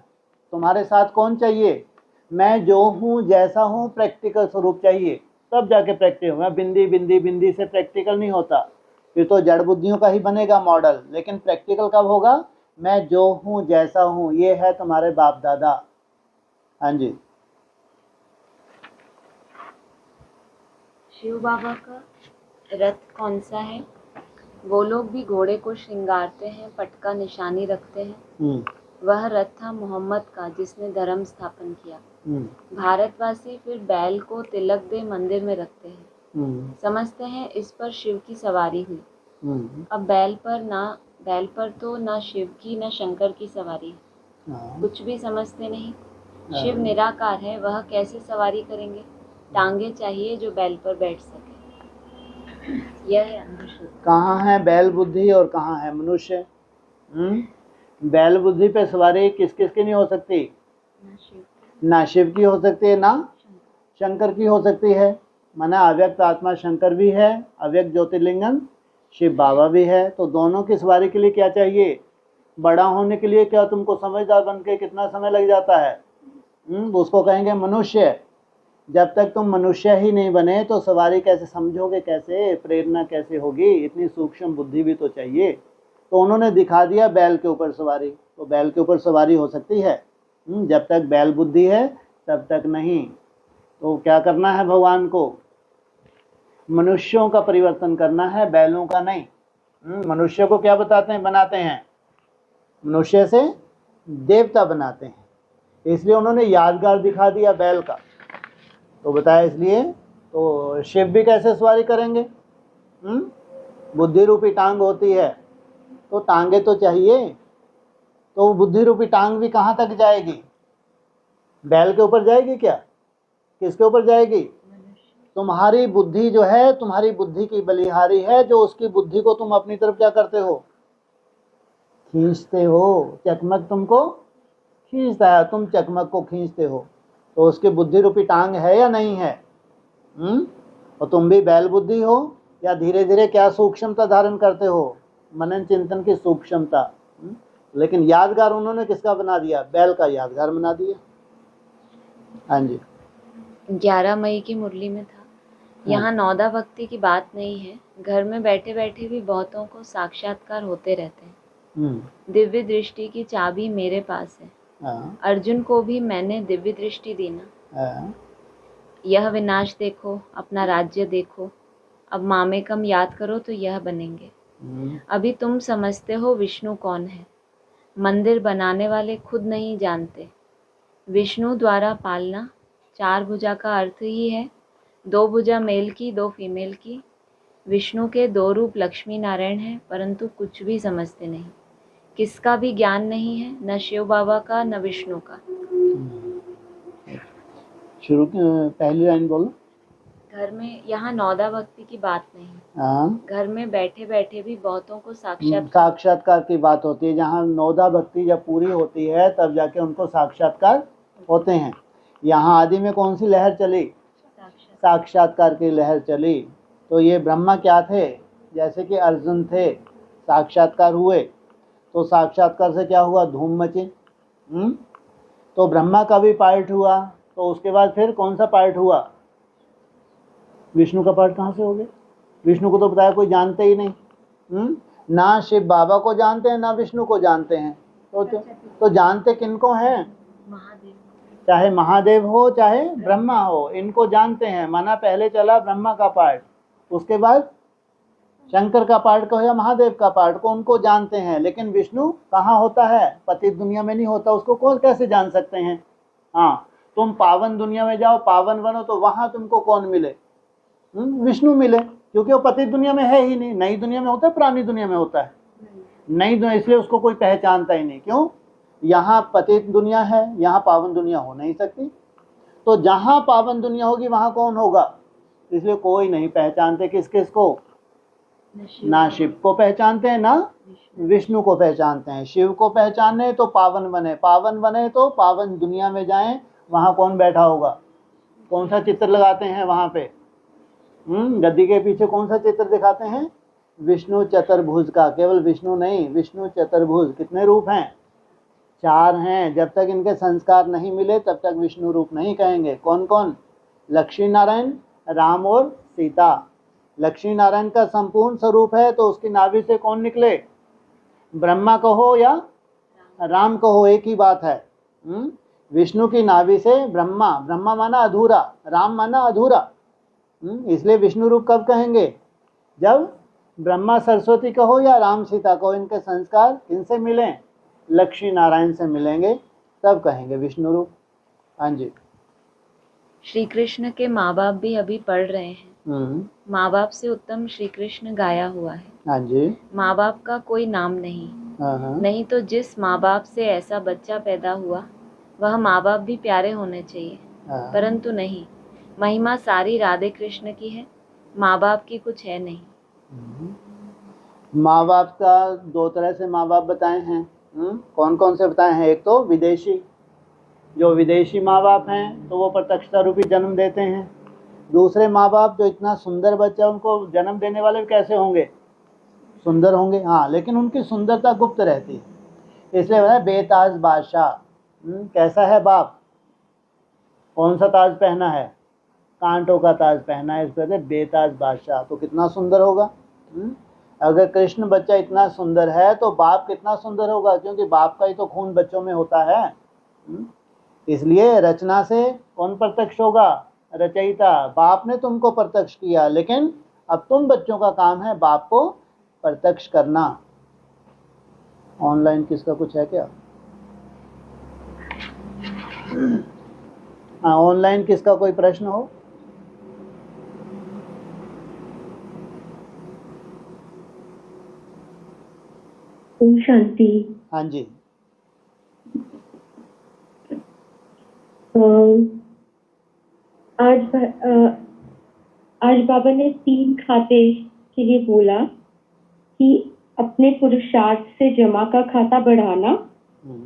तुम्हारे साथ कौन चाहिए? मैं जो हूँ, जैसा हूँ, प्रैक्टिकल स्वरूप चाहिए, तब जाके प्रैक्टिकल होगा। बिंदी बिंदी बिंदी से प्रैक्टिकल नहीं होता। फिर तो जड़ बुद्धियों का ही बनेगा मॉडल। लेकिन प्रैक्टिकल कब होगा? मैं जो हूँ, जैसा हूँ। ये है तुम्हारे बाप दादा। हाँ जी। शिव बाबा का रथ कौन सा है? वो लोग भी घोड़े को श्रृंगारते हैं, पटका निशानी रखते हैं। वह रथ था मोहम्मद का, जिसने धर्म स्थापन किया। भारतवासी फिर बैल को तिलक दे मंदिर में रखते हैं। समझते हैं इस पर शिव की सवारी हुई। अब बैल पर तो ना शिव की ना शंकर की सवारी है। कुछ भी समझते नहीं। शिव निराकार है, वह कैसे सवारी करेंगे? टांगे चाहिए जो बैल पर बैठ सके। यह है अंधश्रद्धा। कहाँ है बैल बुद्धि और कहाँ है मनुष्य? बैल बुद्धि पे सवारी किस किस की नहीं हो सकती? ना शिव की हो सकती है, ना शंकर की हो सकती है। माना अव्यक्त आत्मा शंकर भी है, अव्यक्त ज्योतिर्लिंगन शिव बाबा भी है। तो दोनों की सवारी के लिए क्या चाहिए? बड़ा होने के लिए क्या तुमको समझदार बन के कितना समय लग जाता है? उसको कहेंगे मनुष्य। जब तक तुम मनुष्य ही नहीं बने तो सवारी कैसे समझोगे? कैसे प्रेरणा कैसे होगी? इतनी सूक्ष्म बुद्धि भी तो चाहिए। तो उन्होंने दिखा दिया बैल के ऊपर सवारी। तो बैल के ऊपर सवारी हो सकती है। जब तक बैल बुद्धि है तब तक नहीं। तो क्या करना है भगवान को? मनुष्यों का परिवर्तन करना है, बैलों का नहीं। मनुष्य को क्या बताते हैं? बनाते हैं मनुष्य से देवता बनाते हैं। इसलिए उन्होंने यादगार दिखा दिया बैल का। तो बताया इसलिए। तो शिव भी कैसे सवारी करेंगे? बुद्धि रूपी टांग होती है, तो टांगे तो चाहिए। तो बुद्धि रूपी टांग भी कहाँ तक जाएगी? बैल के ऊपर जाएगी क्या? किसके ऊपर जाएगी? तुम्हारी बुद्धि जो है, तुम्हारी बुद्धि की बलिहारी है, जो उसकी बुद्धि को तुम अपनी तरफ क्या करते हो? खींचते हो। चकमक तुमको खींचता है, तुम चकमक को खींचते हो। तो उसकी बुद्धि रूपी टांग है या नहीं है? और तुम भी बैल बुद्धि हो, या धीरे धीरे क्या सूक्ष्मता धारण करते हो? मनन चिंतन की सूक्ष्मता। लेकिन यादगार उन्होंने किसका बना दिया? बैल का यादगार बना दिया। हाँ जी। 11 मई की मुरली में था। यहाँ नौदा भक्ति की बात नहीं है। घर में बैठे बैठे भी बहुतों को साक्षात्कार होते रहते हैं। दिव्य दृष्टि की चाबी मेरे पास है। अर्जुन को भी मैंने दिव्य दृष्टि दी ना। यह विनाश देखो, अपना राज्य देखो। अब मामेकम याद करो तो यह बनेंगे। अभी तुम समझते हो विष्णु कौन है। मंदिर बनाने वाले खुद नहीं जानते। विष्णु द्वारा पालना। 4 भुजा का अर्थ ही है 2 भुजा मेल की 2 फीमेल की। विष्णु के 2 रूप लक्ष्मी नारायण हैं, परंतु कुछ भी समझते नहीं। किसका भी ज्ञान नहीं है, न शिव बाबा का न विष्णु का। शुरू पहली लाइन बोलो। घर में, यहाँ नौदा भक्ति की बात नहीं, हाँ, घर में बैठे बैठे भी बहुतों को साक्षात्कार की बात होती है। जहाँ नौदा भक्ति जब पूरी होती है तब जाके उनको साक्षात्कार होते हैं। यहाँ आदि में कौन सी लहर चली? साक्षात्कार की लहर चली। तो ये ब्रह्मा क्या थे? जैसे कि अर्जुन थे, साक्षात्कार हुए, तो साक्षात्कार से क्या हुआ? धूम मची। तो ब्रह्मा का भी पार्ट हुआ, तो उसके बाद फिर कौन सा पार्ट हुआ? विष्णु का पार्ट कहाँ से हो गया? विष्णु को तो बताया कोई जानते ही नहीं। ना शिव बाबा को जानते हैं ना विष्णु को जानते हैं। तो जानते किनको हैं? महादेव। चाहे महादेव हो चाहे ब्रह्मा हो, इनको जानते हैं। माना पहले चला ब्रह्मा का पार्ट, उसके बाद शंकर का पार्ट को या महादेव का पार्ट को, उनको जानते हैं। लेकिन विष्णु कहाँ होता है? पतित दुनिया में नहीं होता, उसको कौन कैसे जान सकते हैं? हाँ, तुम पावन दुनिया में जाओ, पावन बनो, तो वहां तुमको कौन मिले? विष्णु मिले, क्योंकि वो पतित दुनिया में है ही नहीं। नई दुनिया में होता है, पुरानी दुनिया में होता है? नई दुनिया, इसलिए उसको कोई पहचानता ही नहीं। क्यों? यहाँ पतित दुनिया है, यहाँ पावन दुनिया हो नहीं सकती। तो जहाँ पावन दुनिया होगी वहाँ कौन होगा? इसलिए कोई नहीं पहचानते। किस किस को? ना शिव को पहचानते हैं ना विष्णु को पहचानते हैं। शिव को पहचाने तो पावन बने, पावन बने तो पावन दुनिया में जाएं, वहाँ कौन बैठा होगा? कौन सा चित्र लगाते हैं वहाँ पे? गद्दी के पीछे कौन सा चित्र दिखाते हैं? विष्णु चतुर्भुज का। केवल विष्णु नहीं, विष्णु चतुर्भुज। कितने रूप हैं? 4 हैं। जब तक इनके संस्कार नहीं मिले तब तक विष्णु रूप नहीं कहेंगे। कौन कौन? लक्ष्मी नारायण, राम और सीता। लक्ष्मी नारायण का संपूर्ण स्वरूप है, तो उसकी नाभि से कौन निकले? ब्रह्मा कहो या राम कहो, एक ही बात है। विष्णु की नाभि से ब्रह्मा, ब्रह्मा माना अधूरा, राम माना अधूरा। इसलिए विष्णु रूप कब कहेंगे? जब ब्रह्मा सरस्वती कहो या राम सीता कहो, इनके संस्कार इनसे मिलें, लक्ष्मी नारायण से मिलेंगे, तब कहेंगे विष्णु रूप। हाँ जी। श्री कृष्ण के माँ बाप भी अभी पढ़ रहे हैं। माँ बाप से उत्तम श्री कृष्ण गाया हुआ है। हाँ जी। माँ बाप का कोई नाम नहीं। नहीं तो जिस माँ बाप से ऐसा बच्चा पैदा हुआ, वह माँ बाप भी प्यारे होने चाहिए, परंतु नहीं। महिमा सारी राधे कृष्ण की है, माँ बाप की कुछ है नहीं। माँ बाप का 2 तरह से माँ बाप बताए हैं। कौन कौन से बताए हैं? एक तो विदेशी, जो विदेशी माँ बाप हैं तो वो प्रत्यक्षता रूपी जन्म देते हैं। दूसरे माँ बाप जो इतना सुंदर बच्चा, उनको जन्म देने वाले कैसे होंगे? सुंदर होंगे, हाँ, लेकिन उनकी सुंदरता गुप्त रहती है। इसलिए बताया बेताज बादशाह। कैसा है बाप? कौन सा ताज पहना है? कांटों का ताज पहना है, इस वजह से बेताज बादशाह। तो कितना सुंदर होगा। अगर कृष्ण बच्चा इतना सुंदर है तो बाप कितना सुंदर होगा, क्योंकि बाप का ही तो खून बच्चों में होता है। इसलिए रचना से कौन प्रत्यक्ष होगा? रचयिता। बाप ने तुमको प्रत्यक्ष किया, लेकिन अब तुम बच्चों का काम है बाप को प्रत्यक्ष करना। ऑनलाइन किसका कुछ है क्या? हाँ, ऑनलाइन किसका कोई प्रश्न हो? ओम शांति। हाँ जी। आज बाबा ने 3 खाते के लिए बोला कि अपने पुरुषार्थ से जमा का खाता बढ़ाना,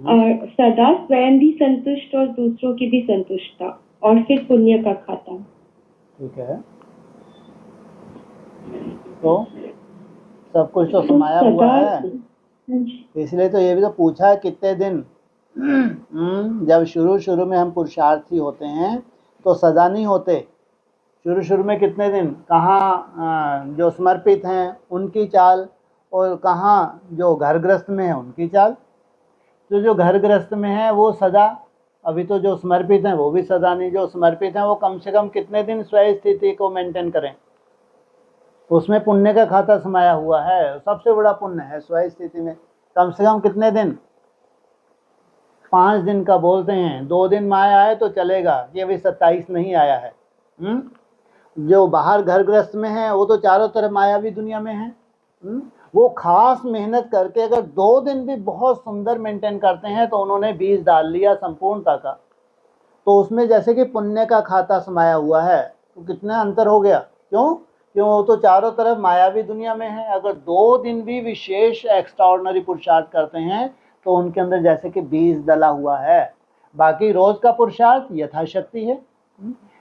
और सदा स्वयं भी संतुष्ट और दूसरों की भी संतुष्टता, और फिर पुण्य का खाता। ठीक है, तो सब कुछ तो समाया हुआ है। इसलिए तो ये भी तो पूछा है कितने दिन। जब शुरू में हम पुरुषार्थी होते हैं तो सदा नहीं होते। शुरू में कितने दिन, कहाँ जो समर्पित हैं उनकी चाल, और कहाँ जो घरग्रस्त में है उनकी चाल। तो जो घरग्रस्त में है वो सदा, अभी तो जो समर्पित हैं वो भी सदा नहीं। जो समर्पित हैं वो कम से कम कितने दिन स्वयं स्थिति को मेंटेन करें, उसमें पुण्य का खाता समाया हुआ है। सबसे बड़ा पुण्य है स्वयं स्थिति में कम से कम कितने दिन? 5 दिन का बोलते हैं। 2 दिन माया आए तो चलेगा, ये अभी 27 नहीं आया है। जो बाहर घर गृहस्थ में है वो तो चारों तरफ मायावी दुनिया में है। वो खास मेहनत करके अगर 2 दिन भी बहुत सुंदर मेंटेन करते हैं तो उन्होंने बीज डाल लिया संपूर्णता का, तो उसमें जैसे कि पुण्य का खाता समाया हुआ है, तो कितना अंतर हो गया। क्यों वो तो चारों तरफ मायावी दुनिया में है। अगर 2 दिन भी विशेष एक्स्ट्राऑर्डिनरी पुरुषार्थ करते हैं तो उनके अंदर जैसे कि बीज डला हुआ है। बाकी रोज का पुरुषार्थ यथाशक्ति है।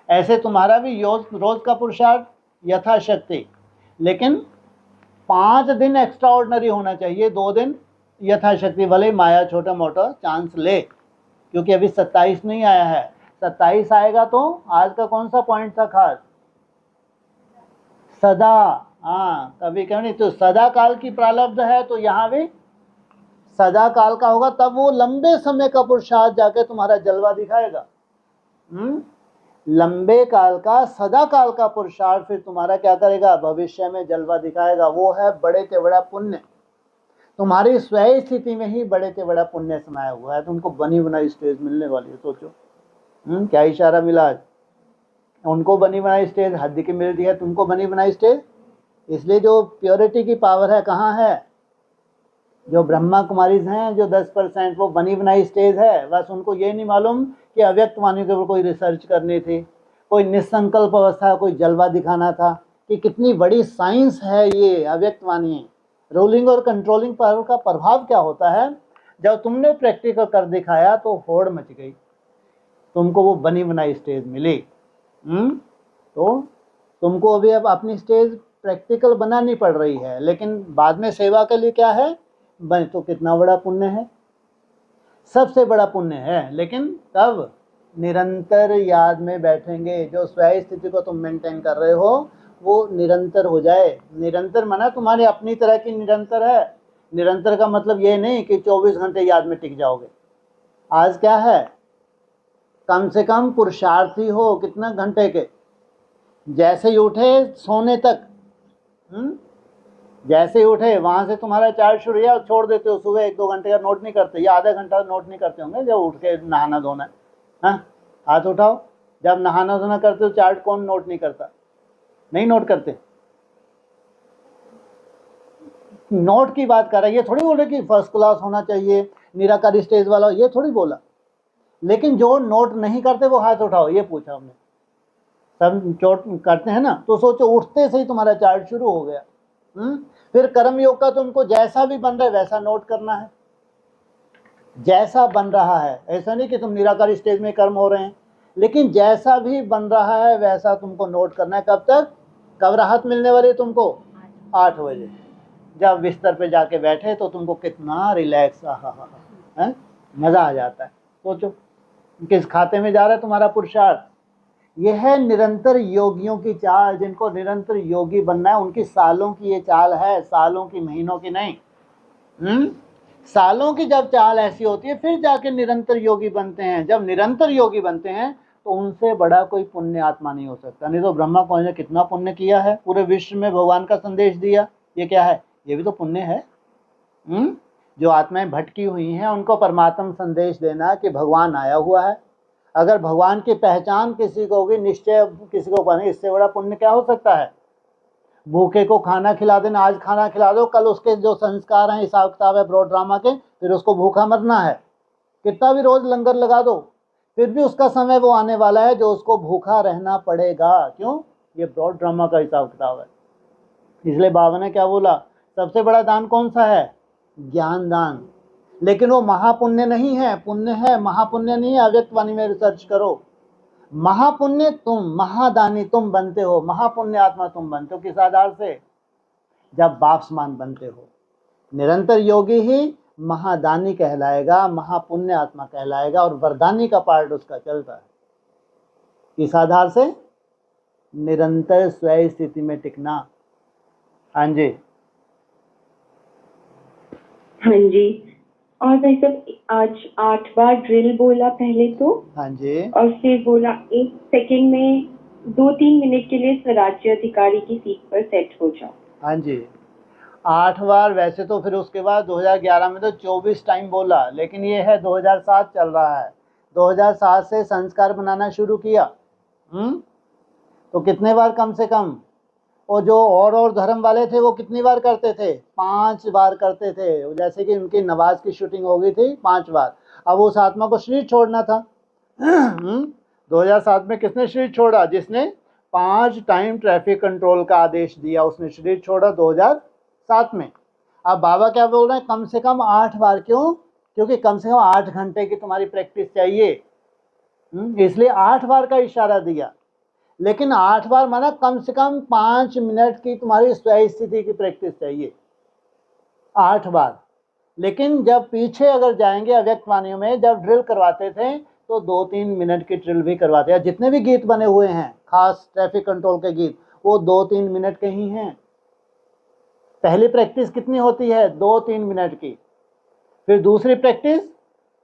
ऐसे तुम्हारा भी रोज का पुरुषार्थ यथाशक्ति, लेकिन 5 दिन एक्स्ट्राऑर्डिनरी होना चाहिए, 2 दिन यथाशक्ति। भले माया छोटा मोटा चांस ले, क्योंकि अभी 27 नहीं आया है। 27 आएगा तो आज का कौन सा पॉइंट था खास? सदा। हाँ, कभी क्यों नहीं, तो सदा काल की प्रारब्ध है, तो यहाँ भी सदा काल का होगा, तब वो लंबे समय का पुरुषार्थ जाके तुम्हारा जलवा दिखाएगा। लंबे काल का सदा काल का पुरुषार्थ फिर तुम्हारा क्या करेगा? भविष्य में जलवा दिखाएगा। वो है बड़े से बड़ा पुण्य। तुम्हारी स्वयं स्थिति में ही बड़े से बड़ा पुण्य समाया हुआ है। तुमको बनी बनाई स्टेज मिलने वाली है। सोचो क्या इशारा मिला आज। उनको बनी बनाई स्टेज हद की मिलती है, तुमको बनी बनाई स्टेज। इसलिए जो प्योरिटी की पावर है कहाँ है? जो ब्रह्मा कुमारीज हैं, जो 10%, वो बनी बनाई स्टेज है। बस उनको ये नहीं मालूम कि अव्यक्त वाणी के ऊपर कोई रिसर्च करनी थी, कोई निसंकल्प अवस्था, कोई जलवा दिखाना था कि कितनी बड़ी साइंस है ये अव्यक्त वाणी। रूलिंग और कंट्रोलिंग पावर का प्रभाव क्या होता है? जब तुमने प्रैक्टिकल कर दिखाया तो होड़ मच गई, तुमको वो बनी बनाई स्टेज मिली। तो तुमको अभी अब अपनी स्टेज प्रैक्टिकल बनानी पड़ रही है, लेकिन बाद में सेवा के लिए क्या है? बने तो कितना बड़ा पुण्य है, सबसे बड़ा पुण्य है। लेकिन तब निरंतर याद में बैठेंगे। जो स्वयं स्थिति को तुम मेंटेन कर रहे हो वो निरंतर हो जाए। निरंतर माना तुम्हारी अपनी तरह की निरंतर है। निरंतर का मतलब ये नहीं कि 24 घंटे याद में टिक जाओगे। आज क्या है? कम से कम पुरुषार्थी हो कितना घंटे के, जैसे ही उठे सोने तक, जैसे ही उठे वहां से तुम्हारा चार्ज शुरू है, छोड़ देते हो। सुबह 1-2 घंटे का नोट नहीं करते, या आधा घंटा नोट नहीं करते होंगे जब उठ के नहाना धोना है। हाँ, हाथ उठाओ। जब नहाना धोना करते हो चार्ट कौन नोट नहीं करता? नहीं नोट करते। नोट की बात कर रहा है, ये थोड़ी बोले कि फर्स्ट क्लास होना चाहिए, निराकारी स्टेज वाला, ये थोड़ी बोला। लेकिन जो नोट नहीं करते वो हाथ उठाओ, ये पूछा हमने। सब चोट करते हैं ना, तो सोचो उठते से ही तुम्हारा चार्ट शुरू हो गया। फिर कर्म योग का तुमको जैसा भी बन रहा है वैसा नोट करना है, जैसा बन रहा है। ऐसा नहीं कि तुम निराकारी स्टेज में कर्म हो रहे हैं, लेकिन जैसा भी बन रहा है वैसा तुमको नोट करना है। कब तक? कब राहत मिलने वाली है तुमको? 8 बजे। जब बिस्तर पे जाके बैठे तो तुमको कितना रिलैक्स, है, मजा आ जाता है। सोचो किस खाते में जा रहा है तुम्हारा पुरुषार्थ। यह है निरंतर योगियों की चाल। जिनको निरंतर योगी बनना है उनकी सालों की ये चाल है, सालों की, महीनों की नहीं। सालों की जब चाल ऐसी होती है फिर जाके निरंतर योगी बनते हैं। जब निरंतर योगी बनते हैं तो उनसे बड़ा कोई पुण्य आत्मा नहीं हो सकता। नहीं तो ब्रह्मा कौन ने कितना पुण्य किया है, पूरे विश्व में भगवान का संदेश दिया। ये क्या है? ये भी तो पुण्य है। जो आत्माएं भटकी हुई हैं उनको परमात्मा संदेश देना कि भगवान आया हुआ है। अगर भगवान की पहचान किसी को होगी, निश्चय किसी को बने, इससे बड़ा पुण्य क्या हो सकता है? भूखे को खाना खिला देना, आज खाना खिला दो, कल उसके जो संस्कार हैं, हिसाब किताब है ब्रॉड ड्रामा के, फिर उसको भूखा मरना है। कितना भी रोज लंगर लगा दो, फिर भी उसका समय वो आने वाला है जो उसको भूखा रहना पड़ेगा। क्यों? ये ब्रॉड ड्रामा का हिसाब किताब है। इसलिए बाबा ने क्या बोला? सबसे बड़ा दान कौन सा है? ज्ञान दान। लेकिन वो महापुण्य नहीं है, पुण्य है, महापुण्य नहीं है। अव्यक्त वाणी में रिसर्च करो। महापुण्य तुम, महादानी तुम बनते हो, महापुण्य आत्मा तुम बनते हो। किस आधार से? जब बाप समान बनते हो। निरंतर योगी ही महादानी कहलाएगा, महापुण्य आत्मा कहलाएगा, और वरदानी का पार्ट उसका चलता है। किस आधार से? निरंतर स्वयं स्थिति में टिकना। हाँ जी, हाँ जी। और भाई साहब आज 8 बार ड्रिल बोला पहले तो, हाँ जी, और फिर बोला 1 सेकंड में 2-3 मिनट के लिए स्वराज्य अधिकारी की सीट पर सेट हो जाओ। हाँ जी, 8 बार। वैसे तो फिर उसके बाद 2011 में तो 24 टाइम बोला, लेकिन ये है 2007 चल रहा है। 2007 से संस्कार बनाना शुरू किया। तो कितने बार कम से कम? और जो और धर्म वाले थे वो कितनी बार करते थे? 5 बार करते थे। जैसे कि उनकी नवाज की शूटिंग हो गई थी 5 बार। अब उस आत्मा को शरीर छोड़ना था। 2007 में किसने शरीर छोड़ा? जिसने 5 टाइम ट्रैफिक कंट्रोल का आदेश दिया, उसने शरीर छोड़ा 2007 में। अब बाबा क्या बोल रहे हैं? कम से कम 8 बार। क्यों? क्योंकि कम से कम 8 घंटे की तुम्हारी प्रैक्टिस चाहिए, इसलिए 8 बार का इशारा दिया। लेकिन 8 बार माना कम से कम 5 मिनट की तुम्हारी स्वयं स्थिति की प्रैक्टिस चाहिए, 8 बार। लेकिन जब पीछे अगर जाएंगे अव्यक्त वाणियों में, जब ड्रिल करवाते थे तो 2-3 मिनट की ड्रिल भी करवाते हैं। जितने भी गीत बने हुए हैं खास ट्रैफिक कंट्रोल के गीत, वो 2-3 मिनट के ही हैं। पहली प्रैक्टिस कितनी होती है? 2-3 मिनट की। फिर दूसरी प्रैक्टिस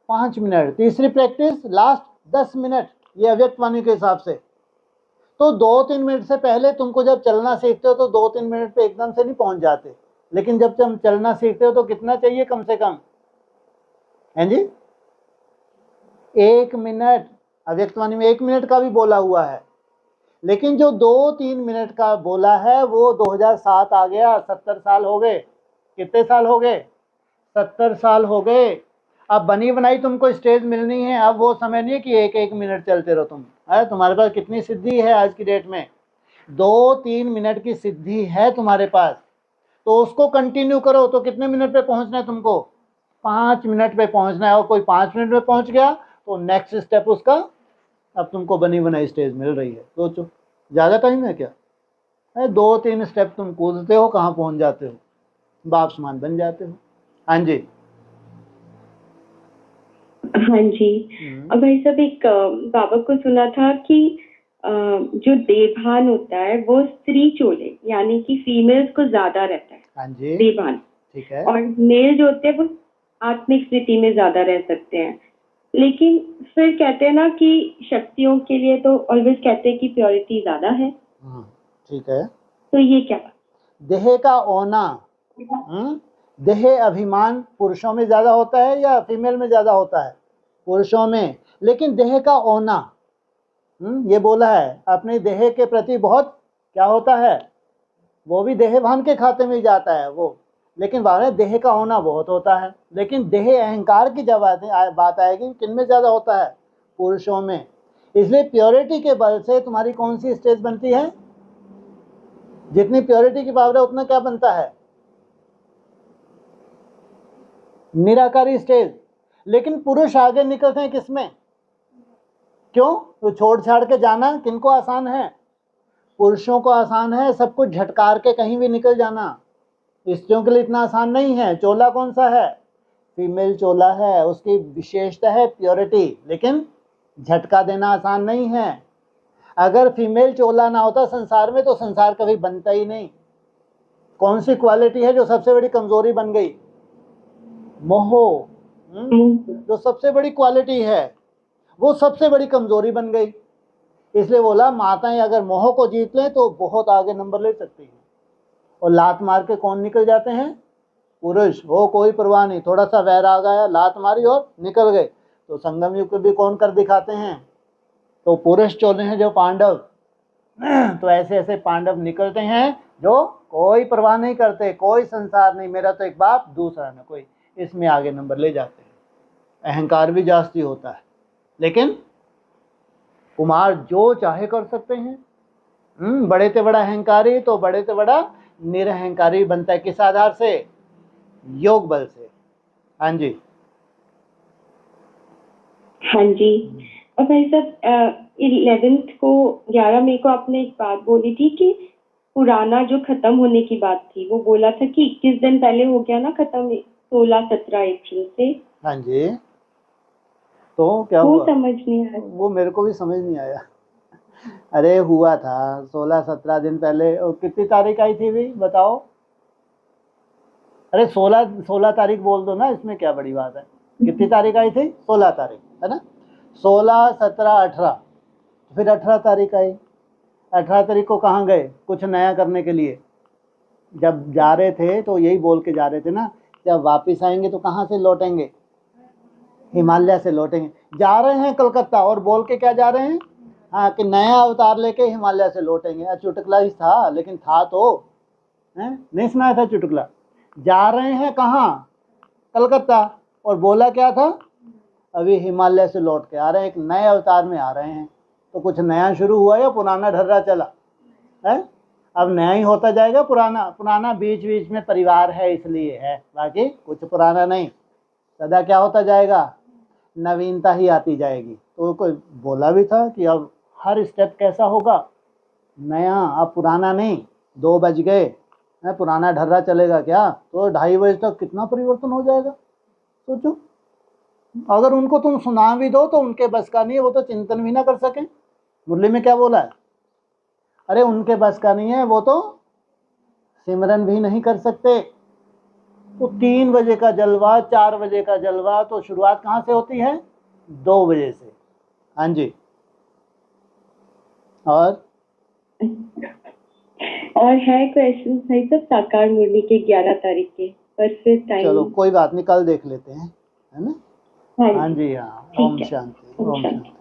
5 मिनट, तीसरी प्रैक्टिस लास्ट 10 मिनट, ये अव्यक्त वाणी के हिसाब से। तो 2-3 मिनट से पहले तुमको जब चलना सीखते हो तो 2-3 मिनट पे एकदम से नहीं पहुंच जाते। लेकिन जब तुम चलना सीखते हो तो कितना चाहिए कम से कम? हैं जी? 1 मिनट। अव्यक्त वाणी में 1 मिनट का भी बोला हुआ है, लेकिन जो 2-3 मिनट का बोला है वो 2007 आ गया। 70 साल हो गए। कितने साल हो गए? 70 साल हो गए। अब बनी बनाई तुमको स्टेज मिलनी है। अब वो समय नहीं है कि 1-1 मिनट चलते रहो तुम। है तुम्हारे पास कितनी सिद्धि है आज की डेट में? 2-3 मिनट की सिद्धि है तुम्हारे पास, तो उसको कंटिन्यू करो। तो कितने मिनट पे पहुंचना है तुमको? 5 मिनट पे पहुंचना है। और कोई 5 मिनट में पहुंच गया तो नेक्स्ट स्टेप उसका, अब तुमको बनी बनाई स्टेज मिल रही है। सोचो, ज़्यादा टाइम है क्या? 2-3 स्टेप तुम कूदते हो, कहाँ पहुंच जाते हो? बाप समान बन जाते हो। हाँ जी। हाँ जी। अब भाई साहब, एक बाबा को सुना था कि जो देवभान होता है वो स्त्री चोले यानी कि फीमेल्स को ज्यादा रहता है। हाँ जी, देवभान। ठीक है। और मेल जो होते हैं वो आत्मिक स्थिति में ज्यादा रह सकते हैं। लेकिन फिर कहते हैं ना कि शक्तियों के लिए तो ऑलवेज कहते हैं कि प्योरिटी ज्यादा है। ठीक है। तो ये क्या? देह का ओना, देह अभिमान पुरुषों में ज्यादा होता है या फीमेल में ज्यादा होता है? पुरुषों में। लेकिन देह का ओना, ये बोला है अपने देह के प्रति बहुत क्या होता है, वो भी देह भान के खाते में जाता है वो। लेकिन देह का होना बहुत होता है। लेकिन देह अहंकार की जब बात आएगी, किन में ज्यादा होता है? पुरुषों में। इसलिए प्योरिटी के बल से तुम्हारी कौन सी स्टेज बनती है? जितनी प्योरिटी की पावर है उतना क्या बनता है? निराकारी स्टेज। लेकिन पुरुष आगे निकलते हैं किसमें? क्यों? तो छोड़ छाड़ के जाना किनको आसान है? पुरुषों को आसान है सब कुछ झटकार के कहीं भी निकल जाना। स्त्रियों के लिए इतना आसान नहीं है। चोला कौन सा है? फीमेल चोला है, उसकी विशेषता है प्योरिटी। लेकिन झटका देना आसान नहीं है। अगर फीमेल चोला ना होता संसार में तो संसार कभी बनता ही नहीं। कौन सी क्वालिटी है जो सबसे बड़ी कमजोरी बन गई? मोह। जो सबसे बड़ी क्वालिटी है वो सबसे बड़ी कमजोरी बन गई। इसलिए बोला माताएं अगर मोह को जीत लें तो बहुत आगे नंबर ले सकती हैं। और लात मार के कौन निकल जाते हैं? पुरुष। वो कोई परवाह नहीं, थोड़ा सा वैराग आया, लात मारी और निकल गए। तो संगम युग भी कौन कर दिखाते हैं? तो पुरुष चोले हैं जो पांडव। तो ऐसे ऐसे पांडव निकलते हैं जो कोई परवाह नहीं करते, कोई संसार नहीं, मेरा तो एक बाप दूसरा न कोई, इसमें आगे नंबर ले जाते हैं। अहंकार भी जास्ती होता है, लेकिन कुमार जो चाहे कर सकते हैं। बड़े से बड़ा अहंकारी तो बड़े से बड़ा निरअहंकारी बनता है। किस आधार से? योग बल से। हाँ जी। हाँ जी। और भाई साहब 11th को 11 मई को आपने एक बात बोली थी कि पुराना जो खत्म होने की बात थी, वो बोला था कि 21 दिन पहले हो गया ना खत्म, 16-17 अप्रैल से। हाँ जी। तो क्या वो हुआ? समझ नहीं आया। वो मेरे को भी समझ नहीं आया। अरे हुआ था 16-17 दिन पहले। और कितनी तारीख आई थी भी बताओ? अरे 16 तारीख बोल दो ना, इसमें क्या बड़ी बात है। कितनी तारीख आई थी? 16 तारीख, है ना? 16, 17, 18, फिर 18 तारीख आई। 18 तारीख को कहाँ गए कुछ नया करने के लिए? जब जा रहे थे तो यही बोल के जा रहे थे ना, जब वापस आएंगे तो कहाँ से लौटेंगे? हिमालय से लौटेंगे। जा रहे हैं कलकत्ता और बोल के क्या जा रहे हैं? हाँ कि नया अवतार लेके हिमालय से लौटेंगे। चुटकुला ही था, लेकिन था तो है, नहीं सुनाया था चुटकुला। जा रहे हैं कहाँ? कलकत्ता। और बोला क्या था? अभी हिमालय से लौट के आ रहे हैं, एक नए अवतार में आ रहे हैं। तो कुछ नया शुरू हुआ या पुराना ढर्रा चला है? अब नया ही होता जाएगा, पुराना पुराना बीच बीच में परिवार है इसलिए है, बाकी कुछ पुराना नहीं। सदा क्या होता जाएगा? नवीनता ही आती जाएगी। तो कोई बोला भी था कि अब हर स्टेप कैसा होगा? नया, अब पुराना नहीं। 2 बज गए है, पुराना ढर्रा चलेगा क्या? तो 2:30 बजे तक कितना परिवर्तन हो जाएगा सोचो। अगर उनको तुम सुना भी दो तो उनके बस का नहीं है, वो तो चिंतन भी ना कर सके। मुरली में क्या बोला है? अरे उनके बस का नहीं है, वो तो सिमरन भी नहीं कर सकते। तो 3 बजे का जलवा, 4 बजे का जलवा, तो शुरुआत कहाँ से होती है? 2 बजे से। हाँ जी। और है क्वेश्चन भाई सब साकार मुरली के 11 तारीख के, पर फिर टाइम। चलो कोई बात नहीं, कल देख लेते हैं, है ना? हाँ हाँ जी, जी, हाँ। ठीक ओम है। शांति, ओम ओम शांति। शांति।